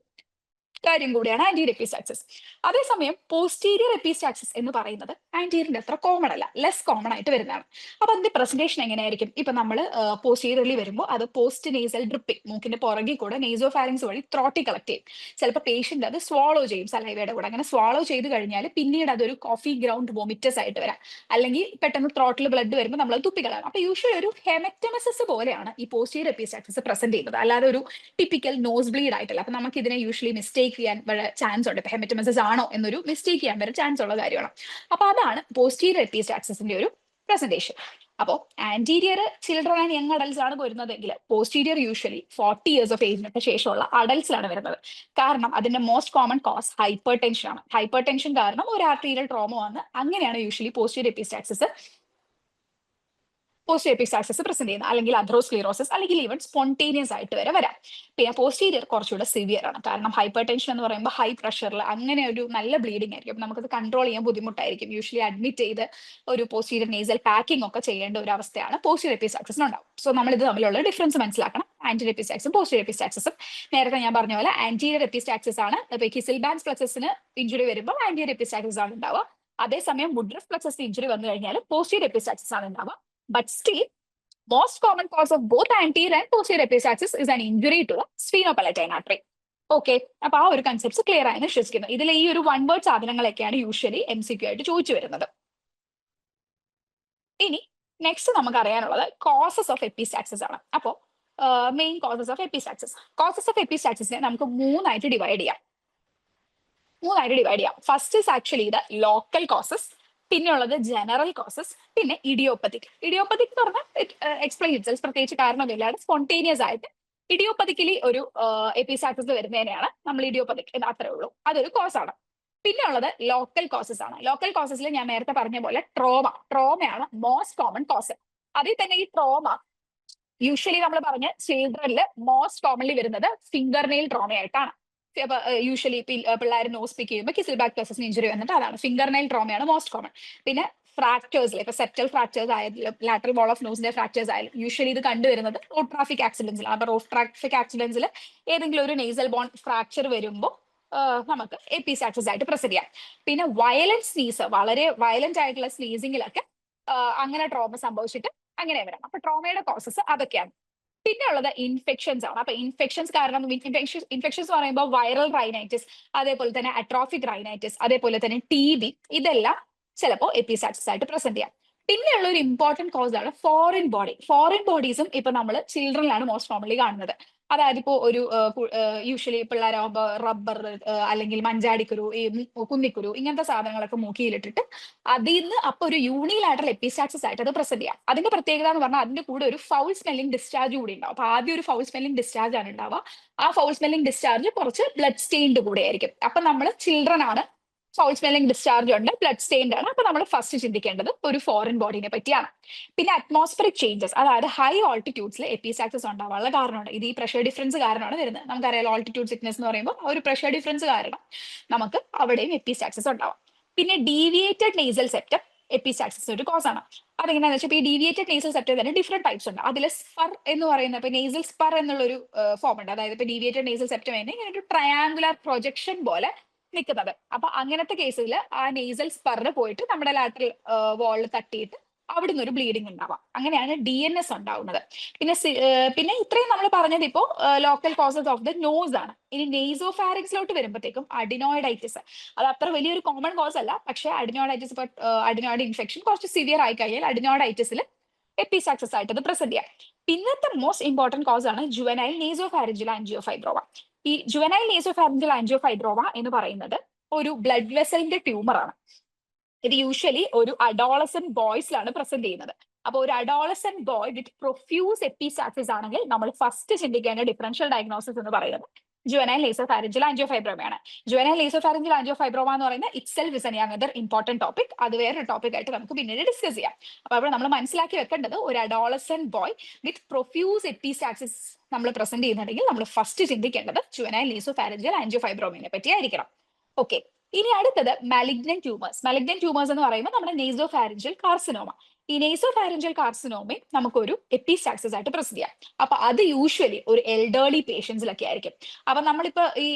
കാര്യം കൂടിയാണ് ആന്റീരിയർ എപ്പിസ്റ്റാക്സിസ്. അതേസമയം പോസ്റ്റീരിയർ എപ്പിസ്റ്റാക്സിസ് എന്ന് പറയുന്നത് ആന്റീരിയറിന്റെ അത്ര കോമൺ അല്ല, ലെസ് കോമൺ ആയിട്ട് വരുന്നതാണ്. അപ്പൊ അതിന്റെ പ്രസന്റേഷൻ എങ്ങനെയായിരിക്കും? ഇപ്പൊ നമ്മൾ പോസ്റ്റീരിയർലി വരുമ്പോൾ അത് പോസ്റ്റ് നേസൽ ഡ്രിപ്പിംഗ്, മൂക്കിന്റെ പുറകിൽ കൂടെ നേസോഫാരിങ്സ് വഴി ത്രോട്ടി കളക്ട് ചെയ്യും. ചിലപ്പോൾ പേഷ്യന്റ് അത് സ്വാളോ ചെയ്യും സലൈവയുടെ കൂടെ. അങ്ങനെ സ്വാളോ ചെയ്ത് കഴിഞ്ഞാൽ പിന്നീട് അതൊരു കോഫി ഗ്രൗണ്ട് വോമിറ്റസ് ആയിട്ട് വരാം, അല്ലെങ്കിൽ പെട്ടെന്ന് ത്രോട്ടിൽ ബ്ലഡ് വരുമ്പോൾ നമ്മൾ തുപ്പിക്കളയാം. അപ്പൊ യൂഷ്വലി ഒരു ഹെമറ്റമസിസ് പോലെയാണ് ഈ പോസ്റ്റീരിയർ എപ്പിസ്റ്റാക്സിസ് പ്രസന്റ് ചെയ്യുന്നത്, അല്ലാതെ ഒരു ടിപ്പിക്കൽ നോസ് ബ്ലീഡ് ആയിട്ടല്ല. അപ്പൊ നമുക്ക് ഇതിനെ യൂഷ്വലി മിസ്റ്റേക്ക് ചെയ്യാൻ വരെ ചാൻസ് ഉണ്ട്. ഇപ്പൊ ഹെമറ്റമസിസ് ആണോ എന്നൊരു മിസ്റ്റേക്ക് ചെയ്യാൻ വരെ ചാൻസ് ഉള്ള കാര്യമാണ്. അപ്പൊ അതാണ് പോസ്റ്റീരിയർ എപ്പിസ്റ്റാക്സിസിന്റെ ഒരു പ്രസന്റേഷൻ. അപ്പോൾ anterior children and young adults ആണ് വരുന്നതെങ്കിൽ പോസ്റ്റീരിയർ യൂഷ്വലി 40 ഇയേഴ്സ് ഓഫ് ഏജിനൊക്കെ ശേഷമുള്ള അഡൽട്സിലാണ് വരുന്നത്. കാരണം അതിന്റെ most common cos hyper tension ആണ്. ഹൈപ്പർ ടെൻഷൻ കാരണം ഒരു ആർട്ടീരിയൽ ട്രോമ വന്ന് അങ്ങനെയാണ് യൂഷ്വലി പോസ്റ്റീരിയർ എപ്പിസ്റ്റാക്സിസ് പ്രസന്റ് ചെയ്യുന്നത്, അല്ലെങ്കിൽ അഥറോസ്ക്ലീറോസിസ്, അല്ലെങ്കിൽ ഈവൻ സ്പോണ്ടേനിയസ് ആയിട്ട് വരെ വരാം. പിന്നെ പോസ്റ്റീരിയർ കുറച്ചുകൂടെ സിവിയർ ആണ്. കാരണം ഹൈപ്പർ ടെൻഷൻ എന്ന് പറയുമ്പോൾ ഹൈ പ്രഷറിൽ അങ്ങനെ ഒരു നല്ല ബ്ലീഡിംഗ് ആയിരിക്കും. നമുക്കത് കൺട്രോൾ ചെയ്യാൻ ബുദ്ധിമുട്ടായിരിക്കും. യൂഷ്വലി അഡ്മിറ്റ് ചെയ്ത് ഒരു പോസ്റ്റീരിയർ നേസൽ പാക്കിംഗ് ഒക്കെ ചെയ്യേണ്ട ഒരു അവസ്ഥയാണ് പോസ്റ്റീരിയർ എപ്പിസ്റ്റാക്സിന് ഉണ്ടാവും. സോ നമ്മൾ ഇത് തമ്മിലുള്ള ഡിഫറൻസ് മനസ്സിലാക്കണം. ആന്റീരിയർ എപ്പിസ്റ്റാക്സും പോസ്റ്റീരിയർ എപ്പിസ്റ്റാക്സിസും. നേരത്തെ ഞാൻ പറഞ്ഞ പോലെ ആന്റീരിയർ എപ്പിസ്റ്റാക്സിസ് ആണ് ഇപ്പൊ കിസിൽബാൻസ് പ്ലക്സസിന് ഇഞ്ചുറി വരുമ്പോൾ ആന്റീരിയർ എപ്പിസ്റ്റാക്സിസ് ആണ് ഉണ്ടാവുക. അതേസമയം വുഡ്രഫ് പ്ലക്സസിന് ഇഞ്ചുറി വന്നു കഴിഞ്ഞാൽ പോസ്റ്റീരിയർ എപ്പിസ്റ്റാക്സിസ് ആണ് ഉണ്ടാവുക. But still, most common cause of both anterior and posterior epistaxis is an injury to the sphenopalatine artery. Okay, അപ്പൊ ആ ഒരു കൺസെപ്റ്റ് ക്ലിയർ ആയെന്ന് വിശ്വസിക്കുന്നു. ഇതിൽ ഈ ഒരു വൺ വേർഡ് സാധനങ്ങളൊക്കെയാണ് യൂഷ്വലി MCQ ആയിട്ട് ചോദിച്ചു വരുന്നത്. ഇനി നെക്സ്റ്റ് നമുക്ക് അറിയാനുള്ളത് കോസസ് ഓഫ് എപ്പിസ്റ്റാക്സിസ് ആണ്. അപ്പോൾ മെയിൻ കോസസ് ഓഫ് എപ്പിസ്റ്റാക്സിസിനെ നമുക്ക് മൂന്നായിട്ട് ഡിവൈഡ് ചെയ്യാം. First is actually the local causes, പിന്നെ ഉള്ളത് ജനറൽ കോസസ്, പിന്നെ ഇഡിയോപ്പതിക്. ഇഡിയോപ്പതിക് എന്ന് പറഞ്ഞാൽ എക്സ്പ്ലെയിൻ ഇറ്റ്സെൽഫ്, പ്രത്യേകിച്ച് കാരണമില്ലാതെ സ്പോണ്ടേനിയസ് ആയിട്ട് ഇഡിയോപ്പതിക്കലി ഒരു എപ്പിസ്റ്റാക്സിസ് വരുന്നതിനെയാണ് നമ്മൾ ഇഡിയോപ്പതിക് എന്ന് അത്രേ ഉള്ളൂ. അതൊരു കോസ് ആണ്. പിന്നെ ഉള്ളത് ലോക്കൽ കോസസ് ആണ്. ലോക്കൽ കോസസിൽ ഞാൻ നേരത്തെ പറഞ്ഞ പോലെ ട്രോമയാണ് മോസ്റ്റ് കോമൺ കോസ്. അതിൽ തന്നെ ഈ ട്രോമ യൂഷ്വലി നമ്മൾ പറഞ്ഞ ചിൽഡ്രനിൽ മോസ്റ്റ് കോമൺലി വരുന്നത് ഫിംഗർ നെയിൽ ട്രോമയായിട്ടാണ്. യൂഷ്വലി പിള്ളേർ നോസ് പിക്ക് ചെയ്യുമ്പോൾ കിസിൽബാക്ക് പ്ലക്സസിന് ഇഞ്ചുറി വന്നിട്ട് അതാണ് ഫിംഗർ നെയിൽ ട്രോമയാണ് മോസ്റ്റ് കോമൺ. പിന്നെ ഫ്രാക്ചേഴ്സിൽ ഇപ്പൊ സെപ്റ്റൽ ഫ്രാക്ചേഴ്സ് ആയാലും ലാറ്ററൽ വാൾ ഓഫ് നോസിന്റെ ഫ്രാക്ചേഴ്സ് ആയാലും യൂഷ്വലി ഇത് കണ്ടുവരുന്നത് റോഡ് ട്രാഫിക് ആക്സിഡൻസിലാണ്. അപ്പൊ റോഡ് ട്രാഫിക് ആക്സിഡൻസിൽ ഏതെങ്കിലും ഒരു നേസൽ ബോൺ ഫ്രാക്ചർ വരുമ്പോൾ നമുക്ക് എപ്പിസ്റ്റാക്സിസ് ആയിട്ട് പ്രസന്റ് ചെയ്യാം. പിന്നെ വയലന്റ് സ്നീസ്, വളരെ വയലന്റ് ആയിട്ടുള്ള സ്നീസിങ്ങിലൊക്കെ അങ്ങനെ ട്രോമ സംഭവിച്ചിട്ട് അങ്ങനെ വരാം. അപ്പൊ ട്രോമയുടെ കോസസ് അതൊക്കെയാണ്. പിന്നെ ഉള്ളത് ഇൻഫെക്ഷൻസ് ആണ്. അപ്പൊ ഇൻഫെക്ഷൻസ് കാരണം ഇൻഫെക്ഷൻസ് എന്ന് പറയുമ്പോൾ വൈറൽ റൈനൈറ്റിസ്, അതേപോലെ തന്നെ അട്രോഫിക് റൈനൈറ്റിസ്, അതേപോലെ തന്നെ TB, ഇതെല്ലാം ചിലപ്പോൾ എപ്പിസ്റ്റാക്സിസ് ആയിട്ട് പ്രസന്റ് ചെയ്യാം. പിന്നെയുള്ള ഒരു ഇമ്പോർട്ടന്റ് കോസ് ആണ് ഫോറിൻ ബോഡീസും ഇപ്പൊ നമ്മൾ ചിൽഡ്രനിലാണ് മോസ്റ്റ് കോമൺലി കാണുന്നത്. അതായത് ഇപ്പോ ഒരു യൂഷ്വലി പിള്ളേരാകുമ്പോൾ റബ്ബർ അല്ലെങ്കിൽ മഞ്ചാടിക്കുരു, ഈ കുന്നിക്കുരു, ഇങ്ങനത്തെ സാധനങ്ങളൊക്കെ മൂക്കിയിലിട്ടിട്ട് അതിൽ നിന്ന് അപ്പൊ ഒരു യൂണിലാറ്ററൽ എപ്പിസ്റ്റാക്സിസ് ആയിട്ട് അത് പ്രസന്റ് ചെയ്യാം. അതിന്റെ പ്രത്യേകത എന്ന് പറഞ്ഞാൽ അതിന്റെ കൂടെ ഒരു ഫൗൾ സ്മെല്ലിംഗ് ഡിസ്ചാർജ് കൂടി ഉണ്ടാവും. അപ്പൊ ആദ്യം ഒരു ഫൗൾ സ്മെല്ലിംഗ് ഡിസ്ചാർജ് ആണ് ഉണ്ടാവുക. ആ ഫൗൾ സ്മെല്ലിംഗ് ഡിസ്ചാർജ് കുറച്ച് ബ്ലഡ് സ്റ്റെയിൻഡ് കൂടെ ആയിരിക്കും. അപ്പൊ നമ്മൾ ചിൽഡ്രൻ ആണ്, ഫൗൾ സ്മെല്ലിംഗ് ഡിസ്ചാർജ് ഉണ്ട്, ബ്ലഡ് സ്റ്റെയിൻഡ് ആണ്. അപ്പൊ നമ്മൾ ഫസ്റ്റ് ചിന്തിക്കേണ്ടത് ഒരു ഫോറിൻ ബോഡിനെ പറ്റിയാണ്. പിന്നെ അറ്റ്മോസ്ഫറിക് ചേഞ്ചസ്, അതായത് ഹൈ ഓൾട്ടിറ്റ്യൂഡ്സിൽ എപ്പിസ്റ്റാക്സിസ് ഉണ്ടാവാനുള്ള കാരണമുണ്ട്. ഇത് ഈ പ്രഷർ ഡിഫറൻസ് കാരണമാണ് വരുന്നത്. നമുക്കറിയാം ഓൾട്ടിറ്റ്യൂഡ് സിക്നസ് എന്ന് പറയുമ്പോൾ ഒരു പ്രഷർ ഡിഫറൻസ് കാരണം നമുക്ക് അവിടെയും എപ്പിസ്റ്റാക്സിസ് ഉണ്ടാവാം. പിന്നെ ഡീവിയേറ്റഡ് നേസൽ സെപ്റ്റം എപ്പിസ്റ്റാക്സിസ് ഒരു കോസ് ആണ്. അതെങ്ങനെയാണെന്ന് വെച്ചാൽ ഈ ഡീവിയേറ്റഡ് നേസൽ സെപ്റ്റം തന്നെ ഡിഫറെന്റ് ടൈപ്സ് ഉണ്ട്. അതിൽ സ്പർ എന്ന് പറയുന്ന ഇപ്പൊ നേസൽ സ്പർ എന്നുള്ളൊരു ഫോം ഉണ്ട്. അതായത് ഇപ്പൊ ഡീവിയേറ്റഡ് നേസൽ സെപ്റ്റം തന്നെ ഇങ്ങനെ ഒരു ട്രയാങ്കുലർ പ്രൊജക്ഷൻ പോലെ നിൽക്കുന്നത്. അപ്പൊ അങ്ങനത്തെ കേസിൽ ആ നേസൽ സ്പറിന് പോയിട്ട് നമ്മുടെ ലാറ്ററൽ വാളിൽ തട്ടിയിട്ട് അവിടുന്ന് ഒരു ബ്ലീഡിങ് ഉണ്ടാവാം. അങ്ങനെയാണ് DNS ഉണ്ടാവുന്നത്. പിന്നെ ഇത്രയും നമ്മൾ പറഞ്ഞത് ഇപ്പോ local causes of the nose ആണ്. ഇനി നെയ്സോഫാരിങ്സിലോട്ട് വരുമ്പോഴത്തേക്കും അഡിനോയിഡൈറ്റിസ്, അത് അത്ര വലിയൊരു കോമൺ കോസ് അല്ല. പക്ഷേ അഡിനോയിഡൈറ്റിസ്, അഡിനോയിഡ് ഇൻഫെക്ഷൻ കുറച്ച് സിവിയർ ആയി കഴിഞ്ഞാൽ അഡിനോയിഡൈറ്റിസിൽ എപ്പിസ്റ്റാക്സിസ് ആയിട്ട് അത് പ്രസന്റ് ചെയ്യാം. പിന്നത്തെ മോസ്റ്റ് ഇമ്പോർട്ടന്റ് കോസ് ആണ് ജുവനൈൽ നേസോഫാരിഞ്ചൽ ആൻജിയോഫൈബ്രോമ. ഈ ജുവനൈൽ നേസോഫാരിഞ്ചൽ ആൻജിയോഫൈബ്രോമ എന്ന് പറയുന്നത് ഒരു ബ്ലഡ് വെസലിന്റെ ട്യൂമർ ആണ്. ഇത് യൂഷ്വലി ഒരു അഡോളസെന്റ് ബോയ്സിലാണ് പ്രസന്റ് ചെയ്യുന്നത്. അപ്പൊ ഒരു അഡോളസെന്റ് ബോയ് വിത്ത് പ്രൊഫ്യൂസ് എപ്പിസ്റ്റാക്സിസ് ആണെങ്കിൽ നമ്മൾ ഫസ്റ്റ് ചിന്തിക്കേണ്ട ഡിഫറൻഷ്യൽ ഡയഗ്നോസിസ് എന്ന് പറയുന്നത് ജുവനൈൽ നേസോഫാരിഞ്ചൽ ആൻജിയോഫൈബ്രോമയാണ്. ജുവനൈൽ നേസോഫാരിഞ്ചൽ ആൻജിയോഫൈബ്രോമ എന്ന് പറയുന്ന itself is another important topic. അത് വേറൊരു ടോപ്പിക് ആയിട്ട് നമുക്ക് പിന്നീട് ഡിസ്കസ് ചെയ്യാം. അപ്പൊ അവിടെ നമ്മൾ മനസ്സിലാക്കി വെക്കേണ്ടത് ഒരു അഡോളസെന്റ് ബോയ് വിത്ത് പ്രൊഫ്യൂസ് എപ്പിസ്റ്റാക്സിസ് നമ്മൾ പ്രസന്റ് ചെയ്യുന്നുണ്ടെങ്കിൽ നമ്മൾ ഫസ്റ്റ് ചിന്തിക്കേണ്ടത് ജുവനൈൽ നേസോഫാരിഞ്ചൽ ആൻജിയോഫൈബ്രോമയെ പറ്റി ആയിരിക്കണം. ഓക്കെ, ഇനി അടുത്തത് മാലിഗ്നന്റ് ട്യൂമേഴ്സ് എന്ന് പറയുമ്പോൾ നമ്മുടെ നേസോഫാരിഞ്ചൽ കാർസിനോമ. ഈ നേസോഫാരിഞ്ചൽ കാർസിനോമയും നമുക്കൊരു എപ്പിസ്റ്റാക്സിസ് ആയിട്ട് പ്രസന്റ് ചെയ്യാം. അപ്പൊ അത് യൂഷ്വലി ഒരു എൽഡർലി പേഷ്യൻസിലൊക്കെ ആയിരിക്കും. അപ്പൊ നമ്മളിപ്പോ ഈ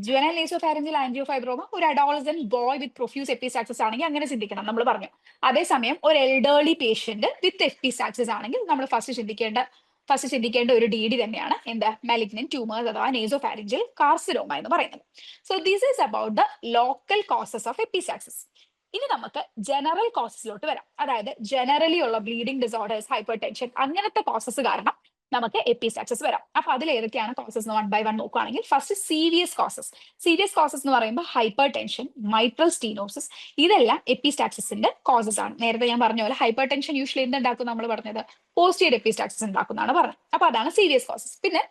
ജുവനൈൽ നേസോഫാരിഞ്ചൽ ആൻജിയോഫൈബ്രോമ ഒരു അഡോളസെന്റ് ബോയ് വിത്ത് പ്രൊഫ്യൂസ് എപ്പിസ്റ്റാക്സിസ് ആണെങ്കിൽ അങ്ങനെ ചിന്തിക്കണം, നമ്മൾ പറഞ്ഞു. അതേസമയം ഒരു എൽഡർലി പേഷ്യന്റ് വിത്ത് എപ്പിസ്റ്റാക്സിസ് ആണെങ്കിൽ നമ്മൾ ഫസ്റ്റ് ചിന്തിക്കേണ്ട ഒരു DD തന്നെയാണ് എന്താ, മാലിഗ്നന്റ് ട്യൂമേഴ്സ് അഥവാ നേസോഫാരിഞ്ചൽ കാർസിനോമ എന്ന് പറയുന്നത്. So this is about the local causes of epistaxis. ഇനി നമുക്ക് ജനറൽ കോസസിലോട്ട് വരാം. അതായത് ജനറലി ഉള്ള ബ്ലീഡിംഗ് ഡിസോർഡേഴ്സ്, ഹൈപ്പർ ടെൻഷൻ, അങ്ങനത്തെ കോസസ് കാരണം നമുക്ക് എപ്പിസ്റ്റാക്സിസ് വരാം. അപ്പൊ അതിൽ ഏതൊക്കെയാണ് കോസസ് വൺ ബൈ വൺ നോക്കുകയാണെങ്കിൽ first serious causes. Serious causes എന്ന് പറയുമ്പോൾ ഹൈപ്പർ ടെൻഷൻ, മൈട്രൽ സ്റ്റീനോസിസ്, ഇതെല്ലാം എപ്പിസ്റ്റാക്സിസിന്റെ കോസസ് ആണ്. നേരത്തെ ഞാൻ പറഞ്ഞ പോലെ ഹൈപ്പർ ടെൻഷൻ യൂഷ്വലി എന്തുണ്ടാക്കും നമ്മൾ പറഞ്ഞത് പോസ്റ്റീരിയർ എപ്പിസ്റ്റാക്സിസ് ഉണ്ടാക്കുന്നതാണ് പറഞ്ഞത്. അപ്പൊ അതാണ് സീരിയസ് കോസസ്. പിന്നെ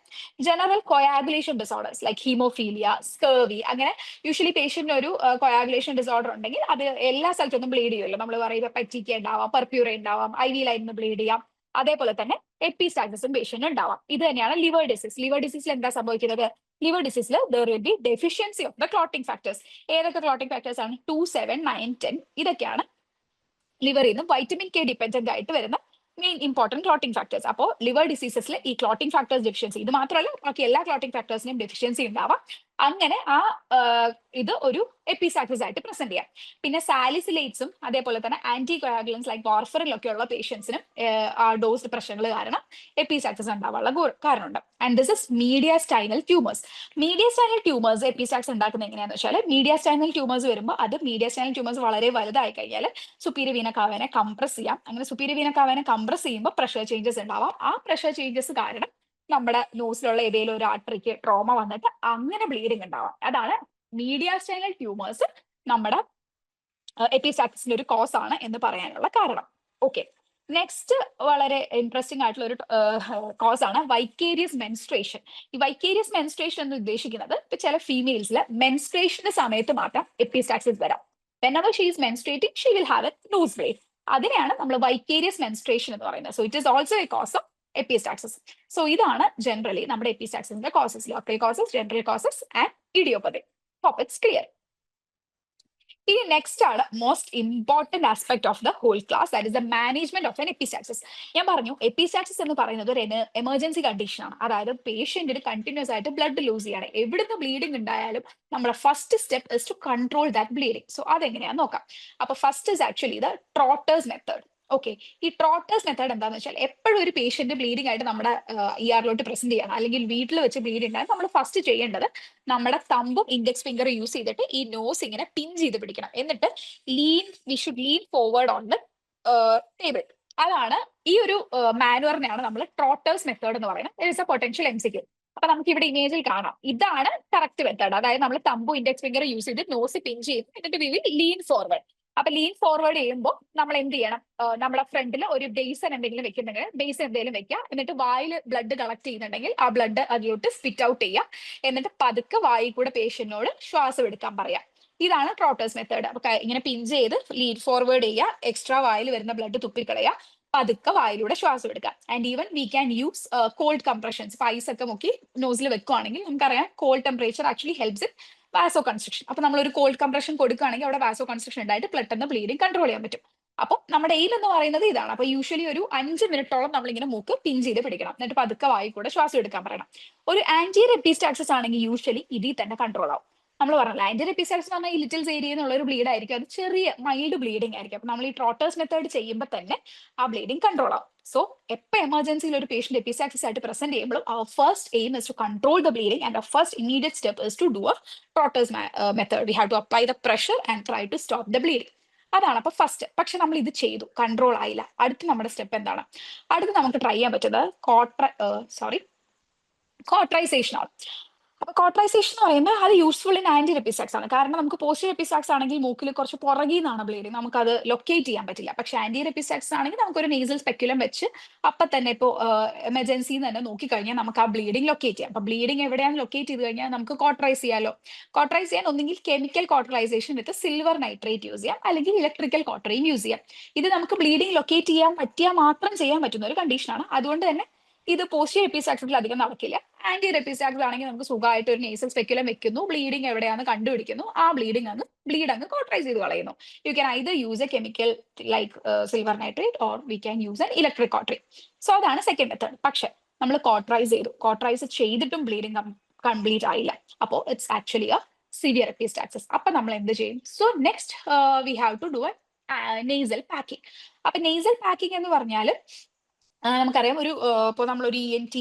general coagulation disorders like haemophilia, scurvy, അങ്ങനെ യൂഷ്വലി പേഷ്യന്റിന് ഒരു കൊയാഗുലേഷൻ ഡിസോർഡർ ഉണ്ടെങ്കിൽ അത് എല്ലാ സ്ഥലത്തൊന്നും ബ്ലീഡ് ചെയ്യുമല്ലോ. നമ്മൾ പറയുമ്പോൾ പെറ്റിക്ക ഉണ്ടാവാം, പെർപ്യൂറ ഉണ്ടാവാം, ഐ വി ലൈനിന്ന് ബ്ലീഡ് ചെയ്യാം. അതേപോലെ തന്നെ എപ്പിസ്റ്റാക്സിസും പേഷ്യന്റ് ഉണ്ടാവാം. ഇത് തന്നെയാണ് ലിവർ ഡിസീസ്. ലിവർ ഡിസീസിൽ എന്താ സംഭവിക്കുന്നത്? ലിവർ ഡിസീസിൽ there will be deficiency of the clotting factors. ഏതൊക്കെ ക്ലോട്ടിംഗ് ഫാക്ടേഴ്സ് ആണ്? 2, 7, 9, 10. ഇതൊക്കെയാണ് ലിവറിൽ നിന്ന് വൈറ്റമിൻ കെ ഡിപെൻഡന്റ് ആയിട്ട് വരുന്ന മെയിൻ ഇമ്പോർട്ടന്റ് ക്ലോട്ടിംഗ് ഫാക്ടേഴ്സ്. അപ്പോൾ ലിവർ ഡിസീസസിൽ ഈ ക്ലോട്ടിംഗ് ഫാക്ടേഴ്സ് ഡെഫിഷ്യൻസി, ഇത് മാത്രമല്ല ബാക്കി എല്ലാ ക്ലോട്ടിംഗ് ഫാക്ടേഴ്സിനും ഡെഫിഷ്യൻസി ഉണ്ടാവാം. അങ്ങനെ ഇത് ഒരു എപ്പിസ്റ്റാക്സിസ് ആയിട്ട് പ്രസന്റ് ചെയ്യാം. പിന്നെ സാലിസിലേറ്റ്സും അതേപോലെ തന്നെ ആന്റി കൊയാഗുലൻസ് ലൈക്ക് വാർഫറിലൊക്കെ ഉള്ള പേഷ്യൻസിനും ആ ഡോസ് പ്രശ്നങ്ങൾ കാരണം എപ്പിസ്റ്റാക്സിസ് ഉണ്ടാവാനുള്ള കാരണമുണ്ട്. And this is mediastinal tumours. Mediastinal tumours epistaxis ഉണ്ടാക്കുന്നത് എങ്ങനെയാണെന്ന് വെച്ചാൽ, മീഡിയാസ്റ്റൈനൽ ട്യൂമേഴ്സ് വരുമ്പോൾ അത് മീഡിയാസ്റ്റൈനൽ ട്യൂമേഴ്സ് വളരെ വലുതായി കഴിഞ്ഞാൽ സുപ്പീരിയർ വീന കാവേനെ കംപ്രസ് ചെയ്യാം. അങ്ങനെ സുപ്പീരിയർ വീന കാവേനെ കംപ്രസ് ചെയ്യുമ്പോൾ പ്രഷർ ചേഞ്ചസ് ഉണ്ടാവാം. ആ പ്രഷർ ചേഞ്ചസ് കാരണം നമ്മുടെ നോസിലുള്ള ഏതെങ്കിലും ഒരു ആർട്ടറിക്ക് ട്രോമ വന്നിട്ട് അങ്ങനെ ബ്ലീഡിങ് ഉണ്ടാവാം. അതാണ് മീഡിയാസ്റ്റൈനൽ ട്യൂമേഴ്സ് നമ്മുടെ എപ്പിസ്റ്റാക്സിസിന്റെ ഒരു കോസ് ആണ് എന്ന് പറയാനുള്ള കാരണം. ഓക്കെ, നെക്സ്റ്റ് വളരെ ഇൻട്രസ്റ്റിംഗ് ആയിട്ടുള്ള ഒരു കോസ് ആണ് വൈക്കേരിയസ് മെൻസ്ട്രേഷൻ. ഈ വൈക്കേരിയസ് മെൻസ്ട്രേഷൻ എന്ന് ഉദ്ദേശിക്കുന്നത് ഇപ്പൊ ചില ഫീമെയിൽസിൽ മെൻസ്ട്രേഷന്റെ സമയത്ത് മാത്രം എപ്പിസ്റ്റാക്സിസ് വരാം. whenever she is menstruating she will have a nosebleed. അതിനെയാണ് നമ്മൾ വൈക്കേരിയസ് മെൻസ്ട്രേഷൻ എന്ന് പറയുന്നത്. So it is also a cause of epistaxis. So ഇതാണ് ജനറലി നമ്മുടെ എപ്പിസ്റ്റാക്സിസിന്റെ causes. Local causes, general causes and idiopathic. Hope it's clear. ഇനി next ആണ് most important aspect of the whole class, that is the management of an epistaxis. ഞാൻ പറഞ്ഞു epistaxis എന്ന് പറയുന്നത് ഒരു എമർജൻസി കണ്ടീഷൻ ആണ്. അതായത് പേഷ്യന്റിന് കണ്ടിന്യൂസ് ആയിട്ട് ബ്ലഡ് ലൂസ് ചെയ്യാണ്. എവിടുന്ന് ബ്ലീഡിംഗ് ഉണ്ടായാലും നമ്മുടെ first step is to control that bleeding. So അതെങ്ങനെയാന്ന് നോക്കാം. അപ്പൊ first is actually the Trotter's method. Okay, ഈ ട്രോട്ടേഴ്സ് മെത്തേഡ് എന്താണെന്ന് വെച്ചാൽ എപ്പോഴും ഒരു പേഷ്യന്റ് ബ്ലീഡിംഗ് ആയിട്ട് നമ്മുടെ ഇആറിലോട്ട് പ്രസന്റ് ചെയ്യണം, അല്ലെങ്കിൽ വീട്ടിൽ വെച്ച് ബ്ലീഡിംഗ് ഉണ്ടായാൽ നമ്മൾ ഫസ്റ്റ് ചെയ്യേണ്ടത് നമ്മുടെ തമ്പും ഇൻഡെക്സ് ഫിംഗർ യൂസ് ചെയ്തിട്ട് ഈ നോസ് ഇങ്ങനെ പിൻ ചെയ്ത് പിടിക്കണം. എന്നിട്ട് we should lean forward on the table. അതാണ് ഈ ഒരു മാനുവറിനെയാണ് നമ്മൾ ട്രോട്ടേഴ്സ് മെത്തേഡ് എന്ന് പറയുന്നത്. It is A potential MCQ. അപ്പൊ നമുക്ക് ഇവിടെ ഇമേജിൽ കാണാം, ഇതാണ് കറക്റ്റ് മെത്തേഡ്. അതായത് നമ്മൾ തമ്പും ഇൻഡെക്സ് ഫിംഗർ യൂസ് ചെയ്ത് നോസ് പിൻ ചെയ്യും, എന്നിട്ട് വി വിൽ ലീൻ ഫോർവേഡ്. അപ്പൊ ലീൻ ഫോർവേഡ് ചെയ്യുമ്പോൾ നമ്മൾ എന്ത് ചെയ്യണം? നമ്മുടെ ഫ്രണ്ടിൽ ഒരു ബേസൻ എന്തെങ്കിലും വെക്കുന്നുണ്ടെങ്കിൽ ബേസൻ എന്തെങ്കിലും വെക്കുക. എന്നിട്ട് വായിൽ ബ്ലഡ് കളക്ട് ചെയ്യുന്നുണ്ടെങ്കിൽ ആ ബ്ലഡ് അതിലോട്ട് സ്പിറ്റ് ഔട്ട് ചെയ്യുക. എന്നിട്ട് പതുക്കെ വായിൽ കൂടെ പേഷ്യന്റിനോട് ശ്വാസം എടുക്കാൻ പറയാം. ഇതാണ് ട്രോട്ടേഴ്സ് മെത്തേഡ്. അപ്പൊ ഇങ്ങനെ പിൻ ചെയ്ത് ലീൻ ഫോർവേഡ് ചെയ്യുക, എക്സ്ട്രാ വായിൽ വരുന്ന ബ്ലഡ് തുപ്പിക്കളയുക, പതുക്കെ വായിലൂടെ ശ്വാസം എടുക്കുക. And even we can use cold compressions. ഇപ്പൊ ഐസ് ഒക്കെ മുക്കി നോസിൽ വെക്കുകയാണെങ്കിൽ നമുക്കറിയാം cold temperature actually helps in vasoconstriction. അപ്പൊ നമ്മൾ ഒരു കോൾഡ് കംപ്രഷൻ കൊടുക്കുകയാണെങ്കിൽ അവിടെ വാസോ കൺസ്ട്രക്ഷൻ ഉണ്ടായിട്ട് പെട്ടെന്ന് ബ്ലീഡിങ് കൺട്രോൾ ചെയ്യാൻ പറ്റും. അപ്പൊ നമ്മുടെ എയിം എന്ന് പറയുന്നത് ഇതാണ്. അപ്പൊ യൂഷ്വലി ഒരു 5 മിനിറ്റോളം നമ്മളിങ്ങനെ മൂക്ക് പിൻ ചെയ്ത് പിടിക്കണം, എന്നിട്ട് പതുക്കെ വായി കൂടെ ശ്വാസം എടുക്കാൻ പറയണം. ഒരു ആന്റിയർ എപ്പിസ്റ്റാക്സിസ് ആണെങ്കിൽ യൂഷ്വലി ഇതിൽ തന്നെ കൺട്രോൾ ആവും. നമ്മൾ പറഞ്ഞല്ലോ ആന്റിയർ എപ്പിസ്റ്റാക്സിസ് എന്ന് പറഞ്ഞാൽ ഈ ലിറ്റിൽസ് ഏരിയ എന്നുള്ള ഒരു ബ്ലീഡ് ആയിരിക്കും, അത് ചെറിയ മൈൽഡ് ബ്ലീഡിംഗ് ആയിരിക്കും. അപ്പൊ നമ്മൾ ഈ ട്രോട്ടേഴ്സ് മെത്തേഡ് ചെയ്യുമ്പോൾ തന്നെ ആ ബ്ലീഡിംഗ് കൺട്രോൾ ആവും. സോ എപ്പോൾ എമർജൻസിയിൽ ഒരു പേഷ്യന്റ് എപ്പിസ്റ്റാക്സിസ് ആയിട്ട് പ്രസന്റ് ചെയ്യുമ്പോഴും അവർ first aim is to control the bleeding and first immediate step is to do a Trotter's method. We have to apply the pressure and try to stop the bleeding. അതാണ് അപ്പൊ first. പക്ഷെ നമ്മൾ ഇത് ചെയ്തു, control ആയില്ല. അടുത്ത നമ്മുടെ step എന്താണ്? അടുത്ത് നമുക്ക് ട്രൈ ചെയ്യാൻ പറ്റുന്നത് കോട്രൈസേഷൻ ആണ്. അപ്പൊ കോട്രൈസേഷൻ എന്ന് പറയുന്നത് അത് യൂസ്ഫുൾ ഇൻ ആന്റിയർ എപ്പിസ്റ്റാക്സ് ആണ്. കാരണം നമുക്ക് പോസ്റ്റീരിയർ എപ്പിസ്റ്റാക്സ് ആണെങ്കിൽ മൂക്കിൽ കുറച്ച് പുറകിൽ നിന്നാണ് ബ്ലീഡിങ്, നമുക്ക് അത് ലൊക്കേറ്റ് ചെയ്യാൻ പറ്റില്ല. പക്ഷെ ആന്റിയർ എപ്പിസ്റ്റാക്സ് ആണെങ്കിൽ നമുക്കൊരു നേസൽ സ്പെക്യുലം വെച്ച് അപ്പൊ തന്നെ ഇപ്പോൾ എമർജൻസി തന്നെ നോക്കിക്കഴിഞ്ഞാൽ നമുക്ക് ആ ബ്ലീഡിങ് ലൊക്കേറ്റ് ചെയ്യാം. അപ്പൊ ബ്ലീഡിങ് എവിടെയാണ് ലൊക്കേറ്റ് ചെയ്ത് കഴിഞ്ഞാൽ നമുക്ക് കോട്രൈസ് ചെയ്യാലോ. കോട്രൈസ് ചെയ്യാൻ ഒന്നെങ്കിൽ chemical cauterisation with silver nitrate use ചെയ്യാം, അല്ലെങ്കിൽ ഇലക്ട്രിക്കൽ കോട്ടറയും യൂസ് ചെയ്യാം. ഇത് നമുക്ക് ബ്ലീഡിങ് ലൊക്കേറ്റ് ചെയ്യാൻ പറ്റിയാൽ മാത്രം ചെയ്യാൻ പറ്റുന്ന ഒരു കണ്ടീഷനാണ്. അതുകൊണ്ട് തന്നെ ഇത് പോസ്റ്റീരിയർ എപ്പിസ്റ്റാക്സിൽ അധികം നടക്കില്ല. ആന്റിയർ എപ്പിസ്റ്റാക്സ് ആണെങ്കിൽ നമുക്ക് സുഖമായിട്ട് ഒരു നേസൽ സ്പെക്യുലം വെക്കുന്നു, ബ്ലീഡിങ് എവിടെയാണെന്ന് കണ്ടുപിടിക്കുന്നു, ആ ബ്ലീഡ് അങ്ങ് കോട്രൈസ് ചെയ്ത് കളയുന്നു. You can either use a chemical like silver nitrate or we can use an electric cautery. So അതാണ് സെക്കൻഡ് മെത്തേഡ്. പക്ഷെ നമ്മൾ കോട്രൈസ് ചെയ്തിട്ടും ബ്ലീഡിങ് കംപ്ലീറ്റ് ആയില്ല. അപ്പോൾ it's actually a severe epistaxis. അപ്പൊ നമ്മൾ എന്ത് ചെയ്യും? So next we have to do a nasal packing. അപ്പൊ നേസൽ പാക്കിംഗ് എന്ന് പറഞ്ഞാൽ നമുക്കറിയാം ഒരു ഇപ്പോൾ നമ്മളൊരു ENT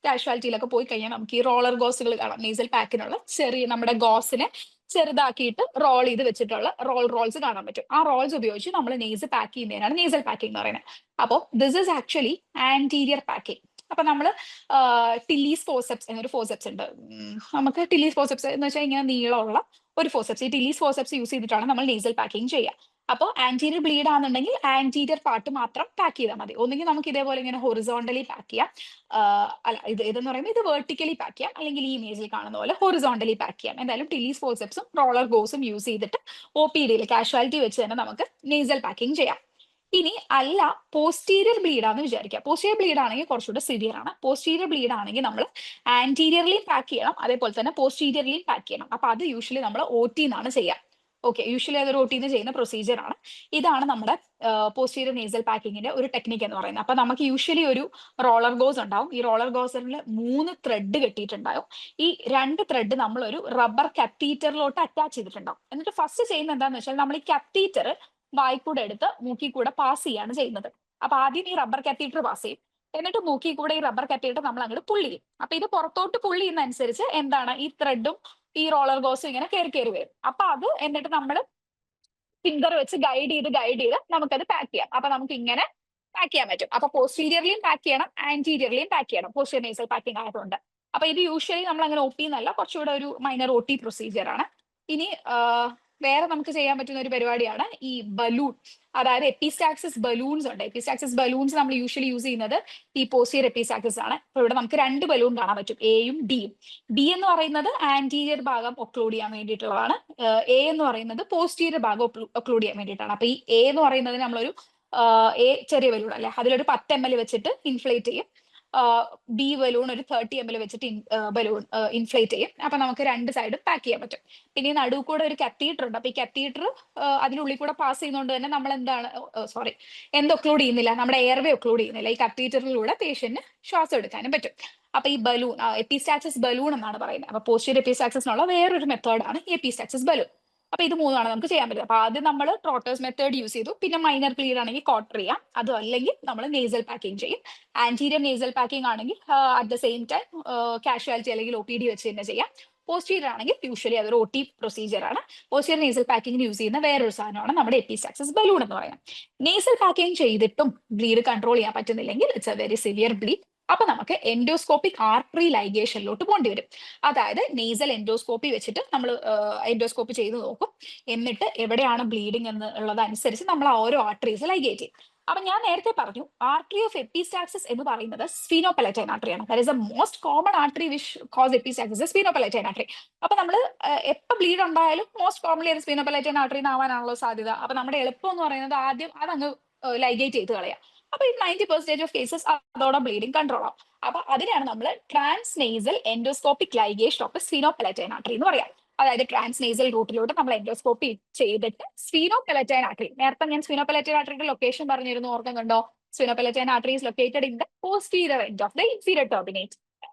കാഷ്വാലിറ്റിയിലൊക്കെ പോയി കഴിഞ്ഞാൽ നമുക്ക് ഈ റോളർ ഗോസുകൾ കാണാം. നേസൽ പാക്കിനുള്ള ചെറിയ നമ്മുടെ ഗോസിനെ ചെറുതാക്കിയിട്ട് റോൾ ചെയ്ത് വെച്ചിട്ടുള്ള റോൾസ് കാണാൻ പറ്റും. ആ റോൾസ് ഉപയോഗിച്ച് നമ്മൾ നേസ് പാക്ക് ചെയ്യുന്നതിനാണ് നേസൽ പാക്കിംഗ് എന്ന് പറയുന്നത്. അപ്പോൾ this is actually anterior packing. അപ്പൊ നമ്മൾ ടില്ലീസ് ഫോസെപ്സ് എന്നൊരു ഫോസെപ്സ് ഉണ്ട്. നമുക്ക് ടില്ലീസ് ഫോസെപ്സ് എന്ന് വെച്ചാൽ ഇങ്ങനെ നീളമുള്ള ഒരു ഫോസെപ്സ്. ഈ ടില്ലീസ് ഫോസെപ്സ് യൂസ് ചെയ്തിട്ടാണ് നമ്മൾ നേസൽ പാക്കിംഗ് ചെയ്യുക. അപ്പോൾ ആന്റീരിയർ ബ്ലീഡ് ആണെന്നുണ്ടെങ്കിൽ ആന്റീരിയർ പാർട്ട് മാത്രം പാക്ക് ചെയ്താൽ മതി. ഒന്നുകിൽ നമുക്ക് ഇതേപോലെ ഇങ്ങനെ ഹൊറിസോണ്ടലി പാക്ക് ചെയ്യാം, അല്ല ഇതെന്ന് പറയുമ്പോൾ ഇത് വെർട്ടിക്കലി പാക്ക് ചെയ്യാം, അല്ലെങ്കിൽ ഈ ഇമേജിൽ കാണുന്ന പോലെ ഹൊറിസോണ്ടലി പാക്ക് ചെയ്യാം. എന്തായാലും ടില്ലീസ് ഫോസെപ്സും റോളർ ഗോസും യൂസ് ചെയ്തിട്ട് OPD കാഷ്വാലിറ്റി വെച്ച് തന്നെ നമുക്ക് നേസൽ പാക്കിംഗ് ചെയ്യാം. ഇനി അല്ല പോസ്റ്റീരിയർ ബ്ലീഡ് ആണെന്ന് വിചാരിക്കുക. പോസ്റ്റീരിയർ ബ്ലീഡ് ആണെങ്കിൽ കുറച്ചുകൂടെ സിവിയർ ആണ്. പോസ്റ്റീരിയർ ബ്ലീഡ് ആണെങ്കിൽ നമ്മൾ ആന്റീരിയർലിയും പാക്ക് ചെയ്യണം, അതേപോലെ തന്നെ പോസ്റ്റീരിയർലിയും പാക്ക് ചെയ്യണം. അപ്പൊ അത് യൂഷ്വലി നമ്മൾ OT എന്നാണ് ചെയ്യുക. ഓക്കെ, യൂഷ്വലി അതൊരു OT ചെയ്യുന്ന പ്രൊസീജിയർ ആണ്. ഇതാണ് നമ്മുടെ പോസ്റ്റീരിയർ നേസൽ പാക്കിങ്ങിന്റെ ഒരു ടെക്നിക്ക് എന്ന് പറയുന്നത്. അപ്പൊ നമുക്ക് യൂഷ്വലി ഒരു റോളർ ഗോസ് ഉണ്ടാവും. ഈ റോളർ ഗോസിൽ 3 ത്രെഡ് കെട്ടിയിട്ടുണ്ടാവും. ഈ 2 ത്രെഡ് നമ്മൾ ഒരു റബ്ബർ കത്തീറ്ററിലോട്ട് അറ്റാച്ച് ചെയ്തിട്ടുണ്ടാവും. എന്നിട്ട് ഫസ്റ്റ് ചെയ്യുന്നത് എന്താണെന്ന് വെച്ചാൽ നമ്മൾ ഈ കത്തീറ്റർ വായിക്കൂടെ എടുത്ത് മൂക്കി കൂടെ പാസ് ചെയ്യാണ് ചെയ്യുന്നത്. അപ്പൊ ആദ്യം ഈ റബ്ബർ കത്തീറ്റർ പാസ് ചെയ്യും, എന്നിട്ട് മൂക്കി കൂടെ ഈ റബ്ബർ കത്തീറ്റർ നമ്മൾ അങ്ങോട്ട് പുള്ളി ചെയ്യും. അപ്പൊ ഇത് പുറത്തോട്ട് പുള്ളി ചെയ്യുന്നതനുസരിച്ച് എന്താണ് ഈ ത്രെഡും ഈ റോളർ ഗോസും ഇങ്ങനെ കയറി വരും. അപ്പൊ അത് എന്നിട്ട് നമ്മൾ ഫിംഗർ വെച്ച് ഗൈഡ് ചെയ്ത് നമുക്കത് പാക്ക് ചെയ്യാം. അപ്പൊ നമുക്ക് ഇങ്ങനെ പാക്ക് ചെയ്യാൻ പറ്റും. അപ്പൊ പോസ്റ്റീരിയർലിയും പാക്ക് ചെയ്യണം, ആന്റീരിയർലിയും പാക്ക് ചെയ്യണം, പോസ്റ്റീരിയർ നേസൽ പാക്കിംഗ് ആയതുകൊണ്ട്. അപ്പൊ ഇത് യൂഷ്വലി നമ്മൾ അങ്ങനെ OP എന്നല്ല, കുറച്ചുകൂടെ ഒരു മൈനർ OT പ്രൊസീജിയർ ആണ്. ഇനി വേറെ നമുക്ക് ചെയ്യാൻ പറ്റുന്ന ഒരു പരിപാടിയാണ് ഈ ബലൂൺ, അതായത് എപ്പിസ്റ്റാക്സിസ് ബലൂൺസ് ഉണ്ട്. എപ്പിസ്റ്റാക്സിസ് ബലൂൺസ് നമ്മൾ യൂഷ്വലി യൂസ് ചെയ്യുന്നത് ഈ പോസ്റ്റീരിയർ എപ്പിസ്റ്റാക്സിസ് ആണ്. ഇപ്പൊ ഇവിടെ നമുക്ക് 2 ബലൂൺ കാണാൻ പറ്റും, എയും ഡിയും. ഡി എന്ന് പറയുന്നത് ആന്റീരിയർ ഭാഗം ഒക്ലൂഡ് ചെയ്യാൻ വേണ്ടിയിട്ടുള്ളതാണ്. എ എന്ന് പറയുന്നത് പോസ്റ്റീരിയർ ഭാഗം ഒക്ലൂഡ് ചെയ്യാൻ വേണ്ടിയിട്ടാണ്. അപ്പൊ ഈ എ എന്ന് പറയുന്നത് നമ്മളൊരു എ ചെറിയ ബലൂൺ അല്ലെ, അതിലൊരു 10 ml വെച്ചിട്ട് ഇൻഫ്ലേറ്റ് ചെയ്യും. ബി ബലൂൺ ഒരു 30 ml വെച്ചിട്ട് ബലൂൺ ഇൻഫ്ലേറ്റ് ചെയ്യും. അപ്പൊ നമുക്ക് 2 സൈഡും പാക്ക് ചെയ്യാൻ പറ്റും. പിന്നെ ഈ നടുവ് കൂടെ ഒരു കത്തീറ്റർ ഉണ്ട്. അപ്പൊ ഈ കത്തീറ്റർ അതിനുള്ളിൽ കൂടെ പാസ് ചെയ്യുന്നതുകൊണ്ട് തന്നെ നമ്മൾ എന്താണ് എന്ത് ഒക്ലൂഡ് ചെയ്യുന്നില്ല, നമ്മുടെ എയർവേ ഒക്ലൂഡ് ചെയ്യുന്നില്ല. ഈ കത്തീറ്ററിലൂടെ പേഷ്യന്റിന് ശ്വാസം എടുക്കാനും പറ്റും. അപ്പൊ ഈ ബലൂൺ എപ്പിസ്റ്റാക്സിസ് ബലൂൺ എന്നാണ് പറയുന്നത്. അപ്പൊ പോസ്റ്റീരിയർ എപ്പിസ്റ്റാക്സിസിനുള്ള വേറൊരു മെത്തേഡാണ് ഈ എപ്പിസ്റ്റാക്സിസ് ബലൂൺ. അപ്പൊ ഇത് 3 നമുക്ക് ചെയ്യാൻ പറ്റും. അപ്പൊ ആദ്യം നമ്മൾ ട്രോട്ടേഴ്സ് മെത്തേഡ് യൂസ് ചെയ്തു, പിന്നെ മൈനർ ബ്ലീഡ് ആണെങ്കിൽ കോട്ടർ ചെയ്യാം, അതും അല്ലെങ്കിൽ നമ്മൾ നേസൽ പാക്കിംഗ് ചെയ്യും. ആന്റീരിയർ നേസൽ പാക്കിംഗ് ആണെങ്കിൽ at the same time casualty അല്ലെങ്കിൽ OPD വെച്ച് തന്നെ ചെയ്യാം. പോസ്റ്റീരിയർ ആണെങ്കിൽ യൂഷ്വലി അതൊരു OT പ്രൊസീജിയർ ആണ്. പോസ്റ്റീരിയർ നേസൽ പാക്കിംഗ് യൂസ് ചെയ്യുന്ന വേറൊരു സാധനമാണ് നമ്മുടെ എപ്പിസ്റ്റാക്സിസ് ബലൂൺ എന്ന് പറയുന്നത്. നേസൽ പാക്കിംഗ് ചെയ്തിട്ടും ബ്ലീഡ് കൺട്രോൾ ചെയ്യാൻ പറ്റുന്നില്ലെങ്കിൽ it's a very severe bleed. അപ്പൊ നമുക്ക് എൻഡോസ്കോപ്പിക് ആർട്ടറി ലൈഗേഷനിലോട്ട് പോകേണ്ടി വരും. അതായത് നേസൽ എൻഡോസ്കോപ്പി വെച്ചിട്ട് നമ്മൾ എൻഡോസ്കോപ്പി ചെയ്ത് നോക്കും, എന്നിട്ട് എവിടെയാണ് ബ്ലീഡിംഗ് എന്നുള്ളത് അനുസരിച്ച് നമ്മൾ ആ ഓരോ ആർട്ടറീസ് ലൈഗേറ്റ് ചെയ്യും. അപ്പൊ ഞാൻ നേരത്തെ പറഞ്ഞു ആർട്ടറി ഓഫ് എപ്പിസ്റ്റാക്സിസ് എന്ന് പറയുന്നത് സ്ഫീനോപലറ്റൈൻ ആർട്ടറി ആണ്. That is the most common artery which cause epistaxis, sphenopalatine artery. അപ്പൊ നമ്മൾ എപ്പോൾ ബ്ലീഡ് ഉണ്ടായാലും മോസ്റ്റ് കോമൺലി ഒരു സ്ഫീനോപലറ്റൈൻ ആർട്ടറി ആവാനാണല്ലോ സാധ്യത. അപ്പൊ നമ്മുടെ എളുപ്പം എന്ന് പറയുന്നത് ആദ്യം അതങ്ങ് ലൈഗേറ്റ് ചെയ്ത് കളയാം. അപ്പൊ 90% ഓഫ് കേസസ് അതോടെ ബ്ലീഡിംഗ് കൺട്രോൾ ആവും. അപ്പൊ അതിനാണ് നമ്മൾ ട്രാൻസ്നേസൽ എൻഡോസ്കോപ്പിക് ലൈഗേഷൻ ഓഫ് സ്ഫീനോപലറ്റൈൻ ആർട്ടറി എന്ന് പറയാം. അതായത് ട്രാൻസ്നേസൽ റൂട്ടിലൂടെ നമ്മൾ എൻഡോസ്കോപ്പി ചെയ്തിട്ട് സ്ഫീനോപലറ്റൈൻ ആർട്ടറി, നേരത്തെ ഞാൻ സ്ഫീനോപലറ്റൈൻ ആർട്ടറിയുടെ ലൊക്കേഷൻ പറഞ്ഞിരുന്നു, ഓർക്കുന്നുണ്ടോ? Sphenopalatine artery is located in the posterior end of the inferior turbinate,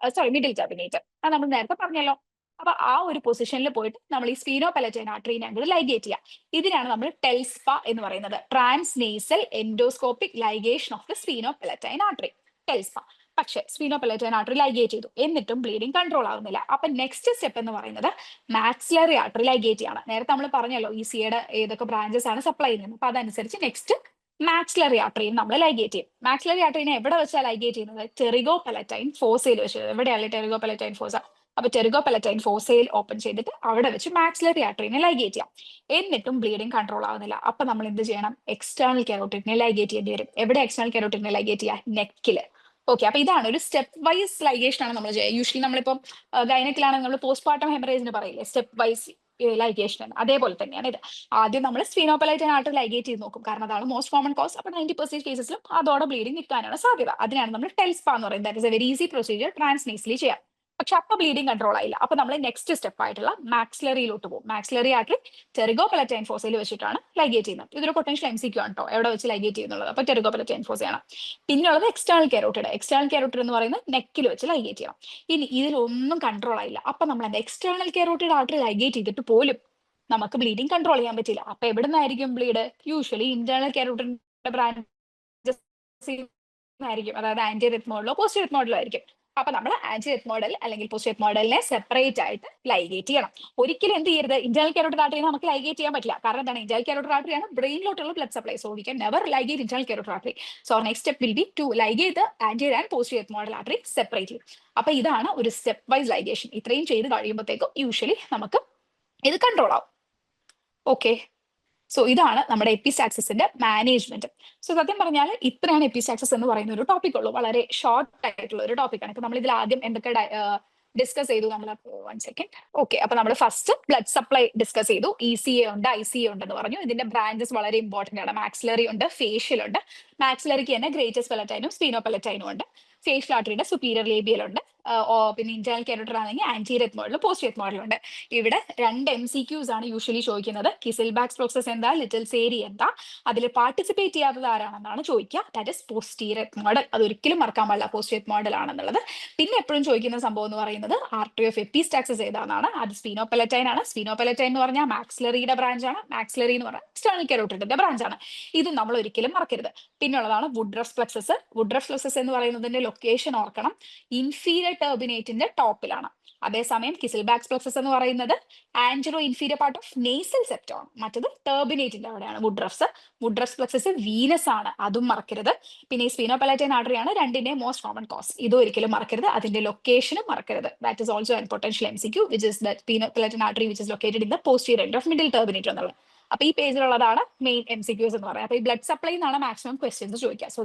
middle turbinate. അത് നമ്മൾ നേരത്തെ പറഞ്ഞല്ലോ. അപ്പൊ ആ ഒരു പൊസിഷനിൽ പോയിട്ട് നമ്മൾ ഈ സ്ഫീനോപലറ്റൈൻ ആർട്ടറിനെ അങ്ങോട്ട് ലൈഗേറ്റ് ചെയ്യാം. ഇതിനാണ് നമ്മൾ ടെൽസ്പ എന്ന് പറയുന്നത്, transnasal endoscopic ligation of the sphenopalatine artery, ടെൽസ്പ. പക്ഷെ സ്ഫീനോപലറ്റൈൻ ആർട്ടറി ലൈഗേറ്റ് ചെയ്തു, എന്നിട്ടും ബ്ലീഡിംഗ് കൺട്രോൾ ആവുന്നില്ല. അപ്പൊ നെക്സ്റ്റ് സ്റ്റെപ്പ് എന്ന് പറയുന്നത് മാക്സിലറി ആർട്ടറി ലൈഗേറ്റ് ചെയ്യാണ്. നേരത്തെ നമ്മൾ പറഞ്ഞല്ലോ ECയുടെ ഏതൊക്കെ ബ്രാഞ്ചസ് ആണ് സപ്ലൈ ചെയ്യുന്നത്. അപ്പൊ അതനുസരിച്ച് നെക്സ്റ്റ് മാക്സിലറി ആർട്ടറിയും നമ്മൾ ലൈഗേറ്റ് ചെയ്യും. മാക്സിലറി ആർട്ടറിനെ എവിടെ വെച്ചാൽ ലൈഗേറ്റ് ചെയ്യുന്നത്? ടെറിഗോപലറ്റൈൻ ഫോസയിൽ വെച്ച്. എവിടെയാണ് ടെറിഗോപലറ്റൈൻ ഫോസ? അപ്പൊ ടെറിഗോപലറ്റൈൻ ഫോസയിൽ ഓപ്പൺ ചെയ്തിട്ട് അവിടെ വെച്ച് മാക്സിലറി ആർട്ടറിനെ ലൈഗേറ്റ് ചെയ്യാം. എന്നിട്ടും ബ്ലീഡിംഗ് കൺട്രോൾ ആവുന്നില്ല. അപ്പൊ നമ്മൾ എന്ത് ചെയ്യണം? എക്സ്റ്റേണൽ കെറോട്ടിഡിനെ ലൈഗേറ്റ് ചെയ്യേണ്ടി വരും. എവിടെ എക്സ്റ്റേണൽ കെറോട്ടിഡിനെ ലൈഗേറ്റ് ചെയ്യുക? നെക്കില്. ഓക്കെ, അപ്പൊ ഇതാണ് ഒരു സ്റ്റെപ്പ് വൈസ് ലൈഗേഷൻ ആണ് നമ്മൾ ചെയ്യുക. യൂഷ്വലി നമ്മളിപ്പം ഗൈനക്കിലാണെങ്കിൽ നമ്മൾ പോസ്റ്റ്മോർട്ടം ഹെമറേജിന് പറയില്ലേ സ്റ്റെപ്പ് വൈസ് ലൈഗേഷൻ, അതേപോലെ തന്നെയാണ് ഇത്. ആദ്യം നമ്മൾ സ്ഫീനോപലറ്റൈൻ ആർട്ടറി ലൈഗേറ്റ് ചെയ്ത് നോക്കും, കാരണം അതാണ് മോസ്റ്റ് കോമൺ കോസ്. അപ്പൊ 90% കേസസിലും അതോടെ ബ്ലീഡിംഗ് നിൽക്കാനാണ് സാധ്യത. അതിനാണ് നമ്മൾ ടെൽസ്പ എന്ന് പറയുന്നത്. That is a very easy procedure, transnasally ചെയ്യാം. പക്ഷെ അപ്പൊ ബ്ലീഡിംഗ് കൺട്രോൾ ആയില്ല. അപ്പൊ നമ്മൾ നെക്സ്റ്റ് സ്റ്റെപ്പ് ആയിട്ടുള്ള മാക്സിലറിയിലോട്ട് പോകും. മാക്സിലറി ആർട്ടറി ടെറിഗോപലറ്റൈൻ ഫോസയിൽ വെച്ചിട്ടാണ് ലൈഗേറ്റ് ചെയ്യുന്നത്. ഇതൊരു പൊട്ടൻഷ്യൽ MCQ ആണ് കേട്ടോ, എവിടെ വെച്ച് ലൈഗേറ്റ് ചെയ്യുന്നുള്ളത്. അപ്പൊ ടെറിഗോപലറ്റൈൻ ഫോസയാണ്. പിന്നെയുള്ളത് എക്സ്റ്റേണൽ കെറോട്ടിഡ്. എക്സ്റ്റേണൽ കെറോട്ടിഡ് എന്ന് പറയുന്നത് നെക്കിൽ വെച്ച് ലൈഗേറ്റ് ചെയ്യണം. ഇനി ഇതിലൊന്നും കൺട്രോൾ ആയില്ല. അപ്പൊ നമ്മൾ എന്താ എക്സ്റ്റേണൽ കെറോട്ടിഡ് ആർട്ടറി ലൈഗേറ്റ് ചെയ്തിട്ട് പോലും നമുക്ക് ബ്ലീഡിംഗ് കൺട്രോൾ ചെയ്യാൻ പറ്റില്ല. അപ്പൊ എവിടെ നിന്നായിരിക്കും ബ്ലീഡ്? യൂഷ്വലി ഇന്റേണൽ കെറോട്ടിഡിന്റെ ബ്രാഞ്ചസ് ആയിരിക്കും, അതായത് ആന്റിയർ എത്മോഡിലോ പോസ്റ്റീരിയർ എത്മോഡിലോ ആയിരിക്കും. അപ്പൊ നമ്മൾ ആന്റിറിയറ്റ് മോഡൽ അല്ലെങ്കിൽ പോസ്റ്റീരിയർ മോഡലിനെ സെപ്പറേറ്റ് ആയിട്ട് ലൈഗേറ്റ് ചെയ്യണം. ഒരിക്കലും എന്ത് ചെയ്യരുത്, ഇന്റേണൽ കാരോട്ടിഡ് ആർട്ടറി നമുക്ക് ലൈഗേറ്റ് ചെയ്യാൻ പറ്റില്ല. കാരണം എന്താണ്, ഇന്റേണൽ കാരോട്ടിഡ് ആർട്ടറി ആണ് ബ്രെയിനിലോട്ടുള്ള blood supply. So we can never ligate internal carotid artery. So next step will be to ligate the anterior and posterior ethmoidal artery separately. അപ്പൊ ഇതാണ് ഒരു സ്റ്റെപ്പ് വൈസ് ലൈഗേഷൻ. ഇത്രയും ചെയ്ത് കഴിയുമ്പോഴത്തേക്കും യൂഷ്വലി നമുക്ക് ഇത് കൺട്രോൾ ആവും. ഓക്കെ, സോ ഇതാണ് നമ്മുടെ എപ്പിസ്റ്റാക്സിന്റെ മാനേജ്മെന്റ്. സോ സത്യം പറഞ്ഞാൽ ഇത്രയാണ് എപ്പിസ്റ്റാക്സിസ് എന്ന് പറയുന്ന ഒരു ടോപ്പിക് ഉള്ളൂ. വളരെ ഷോർട്ട് ആയിട്ടുള്ള ഒരു ടോപ്പിക്കാണ്. ഇപ്പൊ നമ്മൾ ഇതിൽ ആദ്യം എന്തൊക്കെ ഡിസ്കസ് ചെയ്തു നമ്മൾ. 1 സെക്കൻഡ്. ഓക്കെ, അപ്പൊ നമ്മൾ ഫസ്റ്റ് ബ്ലഡ് സപ്ലൈ ഡിസ്കസ് ചെയ്തു. ECA ഉണ്ട്, ICA ഉണ്ടെന്ന് പറഞ്ഞു. ഇതിന്റെ ബ്രാഞ്ചസ് വളരെ ഇമ്പോർട്ടന്റ് ആണ്. മാക്സിലറി ഉണ്ട്, ഫേഷ്യൽ ഉണ്ട്. മാക്സിലറിക്ക് തന്നെ ഗ്രേറ്റസ് പെലറ്റൈനും സ്പീനോപെലറ്റൈനും ഉണ്ട്. ഫേഷ്യൽ ആർട്ടറിയുടെ സുപ്പീരിയർ ലേബിയൽ ഉണ്ട്. പിന്നെ ഇന്റേണൽ കാരോട്ടിഡ് ആണെങ്കിൽ ആന്റിറിയറ്റ് മോഡലും പോസ്റ്റീരിയർ മോഡലും ഉണ്ട്. ഇവിടെ 2 MCQs ആണ് യൂഷ്വലി ചോദിക്കുന്നത്. കിസിൽബാക്സ് പ്രോസസ് എന്താ, ലിറ്റിൽസ് ഏരിയ എന്താ, അതിൽ പാർട്ടിസിപ്പേറ്റ് ചെയ്യാത്തത് ആരാണെന്നാണ് ചോദിക്കുക. That is posterior model. അത് ഒരിക്കലും മറക്കാൻ പാടില്ല, പോസ്റ്റീരിയർ മോഡൽ ആണെന്നുള്ളത്. പിന്നെ എപ്പോഴും ചോദിക്കുന്ന സംഭവം എന്ന് പറയുന്നത് ആർട്ടറി ഓഫ് എപ്പിസ്റ്റാക്സിസ് ഏതാണെന്നാണ്. അത് സ്പീനോപെലറ്റൈൻ ആണ്. സ്പീനോപെലറ്റൈൻ എന്ന് പറഞ്ഞാൽ മാക്സിലറിയുടെ ബ്രാഞ്ച് ആണ്. മാക്സിലറി എന്ന് പറഞ്ഞാൽ എക്സ്റ്റേണൽ കാരോട്ടിഡിന്റെ ബ്രാഞ്ച് ആണ്. ഇത് നമ്മൾ ഒരിക്കലും മറക്കരുത്. പിന്നുള്ളതാണ് വുഡ്രഫ് പ്ലക്സസ്. വുഡ്രഫ് പ്ലക്സസ് എന്ന് പറയുന്നതിന്റെ ലൊക്കേഷൻ ഓർക്കണം, ഇൻഫീരിയർ ടെർബിനേറ്റിന്റെ ടോപ്പിലാണ്. അതേസമയം കിസിൽബാക്സ് പ്ലക്സസ് എന്ന് പറയുന്നത് antero inferior part of nasal septum ആണ്. മറ്റത് ടെർബിനേറ്റിന്റെ അവിടെയാണ് വുഡ്രഫ്സ്. വുഡ്രഫ് പ്ലക്സസ് വീനസ് ആണ്, അതും മറക്കരുത്. പിന്നെ ഈ സ്പീനോപെലറ്റൈൻ ആർട്ടറി ആണ് രണ്ടിന്റെ മോസ്റ്റ് കോമൺ കോസ്. ഇതും ഒരിക്കലും മറക്കരുത്. അതിന്റെ ലൊക്കേഷനും മറക്കരുത്. That is also an potential MCQ, which is the sphenopalatine artery which is located in the posterior end of middle turbinate എന്നുള്ളത്. അപ്പൊ ഈ പേജിലുള്ളതാണ് മെയിൻ MCQs എന്ന് പറയുന്നത്. അപ്പൊ ഈ ബ്ലഡ് സപ്ലൈ എന്നാണ് മാക്സിമം ക്വസ്റ്റ്യൻസ് ചോദിക്കുക. So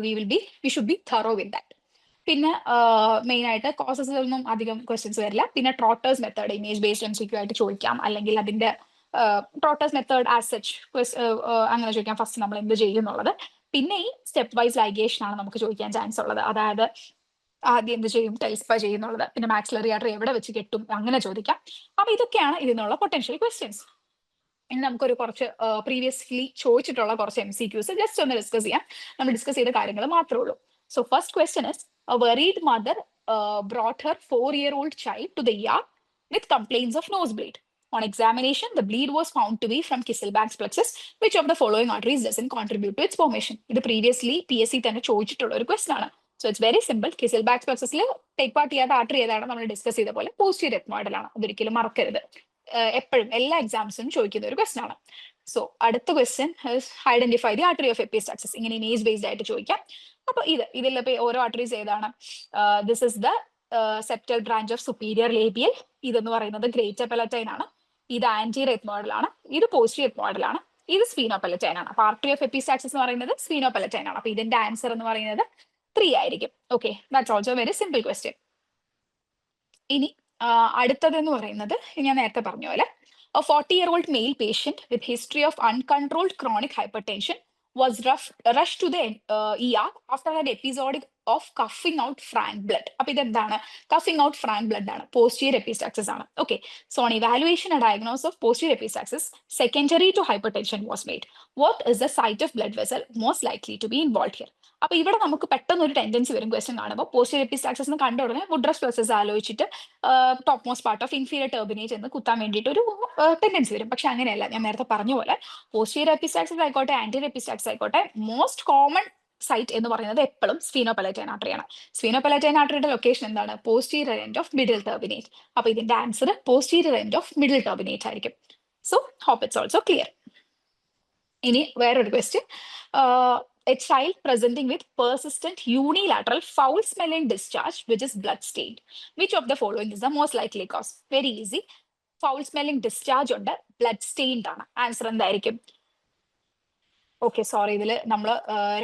we should be thorough with that. പിന്നെ മെയിൻ ആയിട്ട് കോസസിലൊന്നും അധികം ക്വസ്റ്റ്യൻസ് വരില്ല. പിന്നെ ട്രോട്ടേഴ്സ് മെത്തേഡ് ഇമേജ് ബേസ്ഡ് MCQ ആയിട്ട് ചോദിക്കാം, അല്ലെങ്കിൽ അതിന്റെ ട്രോട്ടേഴ്സ് മെത്തേഡ് ആസ് സച്ച് അങ്ങനെ ചോദിക്കാം. ഫസ്റ്റ് നമ്മൾ എന്ത് ചെയ്യും എന്നുള്ളത്. പിന്നെ ഈ സ്റ്റെപ്പ് വൈസ് ലൈഗേഷൻ ആണ് നമുക്ക് ചോദിക്കാൻ ചാൻസ് ഉള്ളത്. അതായത് ആദ്യം എന്ത് ചെയ്യും, ടെൽസ്പ ചെയ്യുന്നുള്ളത്, പിന്നെ മാക്സിലറി ആർട്ടറി എവിടെ വെച്ച് കെട്ടും, അങ്ങനെ ചോദിക്കാം. അപ്പൊ ഇതൊക്കെയാണ് ഇതിനുള്ള പൊട്ടൻഷ്യൽ ക്വസ്റ്റ്യൻസ്. ഇനി നമുക്കൊരു കുറച്ച് പ്രീവിയസ്ലി ചോദിച്ചിട്ടുള്ള കുറച്ച് MCQs ജസ്റ്റ് ഒന്ന് ഡിസ്കസ് ചെയ്യാം. നമ്മൾ ഡിസ്കസ് ചെയ്ത കാര്യങ്ങൾ മാത്രമേ ഉള്ളൂ. So first question is, a worried mother brought her 4-year-old child to the ER with complaints of nosebleed. On examination, the bleed was found to be from Kisselback's plexus. Which of the following arteries doesn't contribute to its formation? ഇത് previously PSC തന്നെ ചോദിച്ചിട്ടുള്ള ഒരു question ആണ്. So it's very simple. Kisselback's plexusൽ take part ചെയ്യാത്ത artery ഏതാണ് നമ്മൾ discuss ചെയ്ത പോലെ പോസ്റ്റീരിയർ മോഡൽ ആണ്. അതൊരിക്കലും മറക്കരുത്. എപ്പോഴും എല്ലാ എക്സാംസിനും ചോദിക്കുന്ന ഒരു ക്വസ്റ്റൻ ആണ്. സോ അടുത്ത question identify the artery of epistaxis. ഇങ്ങനെ ഇമേജ് ബേസ്ഡ് ആയിട്ട് ചോദിക്കാം. അപ്പൊ ഇതിലിപ്പോ ഓരോ ആർട്ടറീസ് ഏതാണ്? This is the septal branch of superior labial. ഇതെന്ന് പറയുന്നത് ഗ്രേറ്റർ പെലറ്റൈൻ ആണ്. ഇത് ആന്റിറിയറ്റ് മോഡൽ ആണ്. ഇത് പോസ്റ്റീരിയർ മോഡൽ ആണ്. ഇത് സ്പീനോപെലറ്റൈൻ ആണ്. അപ്പൊ ആർട്ടറി ഓഫ് എപ്പിസ്റ്റാക്സിസ് എന്ന് പറയുന്നത് സ്പീനോപെലറ്റൈൻ ആണ്. അപ്പൊ ഇതിന്റെ ആൻസർ എന്ന് പറയുന്നത് 3 ആയിരിക്കും. Okay, that's also very simple question. ഇനി അടുത്തതെന്ന് പറയുന്നത് ഞാൻ നേരത്തെ പറഞ്ഞ പോലെ, a 40-year-old male patient with history of uncontrolled chronic hypertension was rushed to the ER after an episode of coughing out frank blood. അപ്പൊ ഇതെന്താണ്? കഫിംഗ് ഔട്ട് ഫ്രാങ്ക് ബ്ലഡ് ആണ്, പോസ്റ്റീരിയർ എപ്പിസ്റ്റാക്സിസ് ആണ്. Okay, so on evaluation and diagnosis of posterior epistaxis secondary to hypertension was made. What is the site of blood vessel most likely to be involve here? അപ്പൊ ഇവിടെ നമുക്ക് പെട്ടെന്ന് ഒരു tendency വരും question കാണുമ്പോൾ. Posterior epistaxis എന്ന് കണ്ട ഉടനെ വുഡ്രഫ് പ്ലക്സസ് ആലോചിച്ചിട്ട് top most part of inferior turbinate എന്ന് കുത്താൻ വേണ്ടിയിട്ട് ഒരു ടെൻഡൻസി വരും. പക്ഷെ അങ്ങനെയല്ല. ഞാൻ നേരത്തെ പറഞ്ഞ പോലെ പോസ്റ്റീരിയർ എപ്പിസ്റ്റാക്സിസ് ആയിക്കോട്ടെ ആന്റിറിയർ എപ്പിസ്റ്റാക്സിസ് ആയിക്കോട്ടെ, മോസ്റ്റ് കോമൺ സൈറ്റ് എന്ന് പറയുന്നത് എപ്പോഴും സ്പീനോപെലറ്റൈൻ ആർട്ടറിയാണ്. സ്പീനോപെലറ്റൈൻ ആർട്ടറിയുടെ ലൊക്കേഷൻ എന്താണ്? Posterior end of middle turbinate. അപ്പൊ ഇതിന്റെ answer posterior end of middle turbinate ആയിരിക്കും. So hope it's also clear. ഇനി വേറൊരു question, a child presenting with persistent unilateral foul smelling discharge which is blood stained. Which of the following is the most likely cause? Very easy. Foul smelling discharge ഉണ്ട്, blood stained ആണ്. Answer എന്തായിരിക്കും? Okay, sorry, ഇതിൽ നമ്മൾ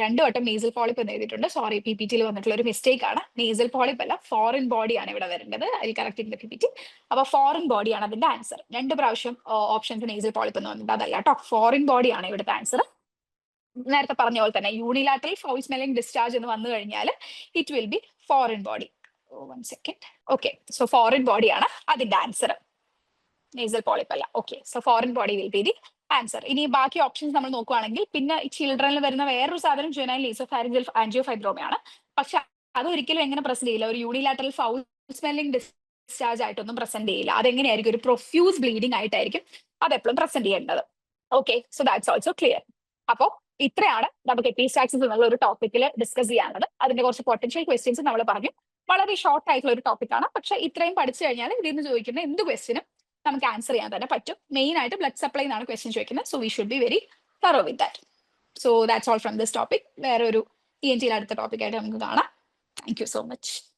2 വട്ടം nasal polyp എന്ന് എഴുതിയിട്ടുണ്ട്. Sorry, PPT വന്നിട്ടുള്ള ഒരു മിസ്റ്റേക്ക് ആണ്. നേസൽ പോളിപ്പ് അല്ല, ഫോറിൻ ബോഡി ആണ് ഇവിടെ വരേണ്ടത്. അതിൽ കറക്റ്റ് ഇൻ PPT. അപ്പൊ ഫോറിൻ ബോഡി ആണ് അതിന്റെ ആൻസർ. 2 പ്രാവശ്യം ഓപ്ഷൻസ് നേസൽ പോളിപ്പ് എന്ന് വന്നിട്ട് അതല്ല കേട്ടോ, ഫോറിൻ ബോഡി ആണ് ഇവിടുത്തെ ആൻസർ. നേരത്തെ പറഞ്ഞ പോലെ തന്നെ യൂണിലാറ്ററൽ ഫൗൾ സ്മെല്ലിംഗ് ഡിസ്ചാർജ് എന്ന് വന്നു കഴിഞ്ഞാൽ it will be foreign body. 1 second. Okay, so foreign body ആണ് അതിന്റെ ആൻസർ, നേസൽ പോളിപ്പ് അല്ല. Okay, so foreign body will be the answer. ഇനി ബാക്കി ഓപ്ഷൻസ് നമ്മൾ നോക്കുകയാണെങ്കിൽ പിന്നെ ചിൽഡ്രനിൽ വരുന്ന വേറൊരു സാധനം ജുവനൈൽ ഈസോഫാരിഞ്ചൽ ആൻജിയോഫൈബ്രോമയാണ്. പക്ഷെ അതൊരിക്കലും എങ്ങനെ പ്രസന്റ് ചെയ്യില്ല? ഒരു യൂണിലാറ്ററൽ ഫൗൾ സ്മെല്ലിംഗ് ഡിസ്ചാർജ് ആയിട്ടൊന്നും പ്രസന്റ് ചെയ്യില്ല. അതെങ്ങനെയായിരിക്കും? ഒരു പ്രൊഫ്യൂസ് ബ്ലീഡിംഗ് ആയിട്ടായിരിക്കും അതെപ്പോഴും പ്രസന്റ് ചെയ്യേണ്ടത്. Okay, so that's also clear. അപ്പോൾ ഇത്രയാണ് നമുക്ക് എപ്പിസ്റ്റാക്സിസ് എന്നുള്ള ഒരു ടോപ്പിക്കിൽ ഡിസ്കസ് ചെയ്യാനുള്ളത്. അതിന്റെ കുറച്ച് പൊട്ടൻഷ്യൽ ക്വസ്റ്റ്യൻസ് നമ്മൾ പറഞ്ഞു. വളരെ ഷോർട്ട് ആയിട്ടുള്ള ഒരു ടോപ്പിക്കാണ്. പക്ഷെ ഇത്രയും പഠിച്ചു കഴിഞ്ഞാൽ ഇതിൽ നിന്ന് ചോദിക്കുന്ന എന്ത് ക്വസ്റ്റിനും നമുക്ക് ആൻസർ ചെയ്യാൻ തന്നെ പറ്റും. മെയിൻ ആയിട്ട് ബ്ലഡ് സപ്ലൈ എന്നാണ് ക്വസ്റ്റ്യൻ ചോദിക്കുന്നത്. So we should be very thorough with that. So that's all from this topic. വേറെ ഒരു ENT അടുത്ത ടോപ്പിക്കായിട്ട് നമുക്ക് കാണാം. Thank you so much.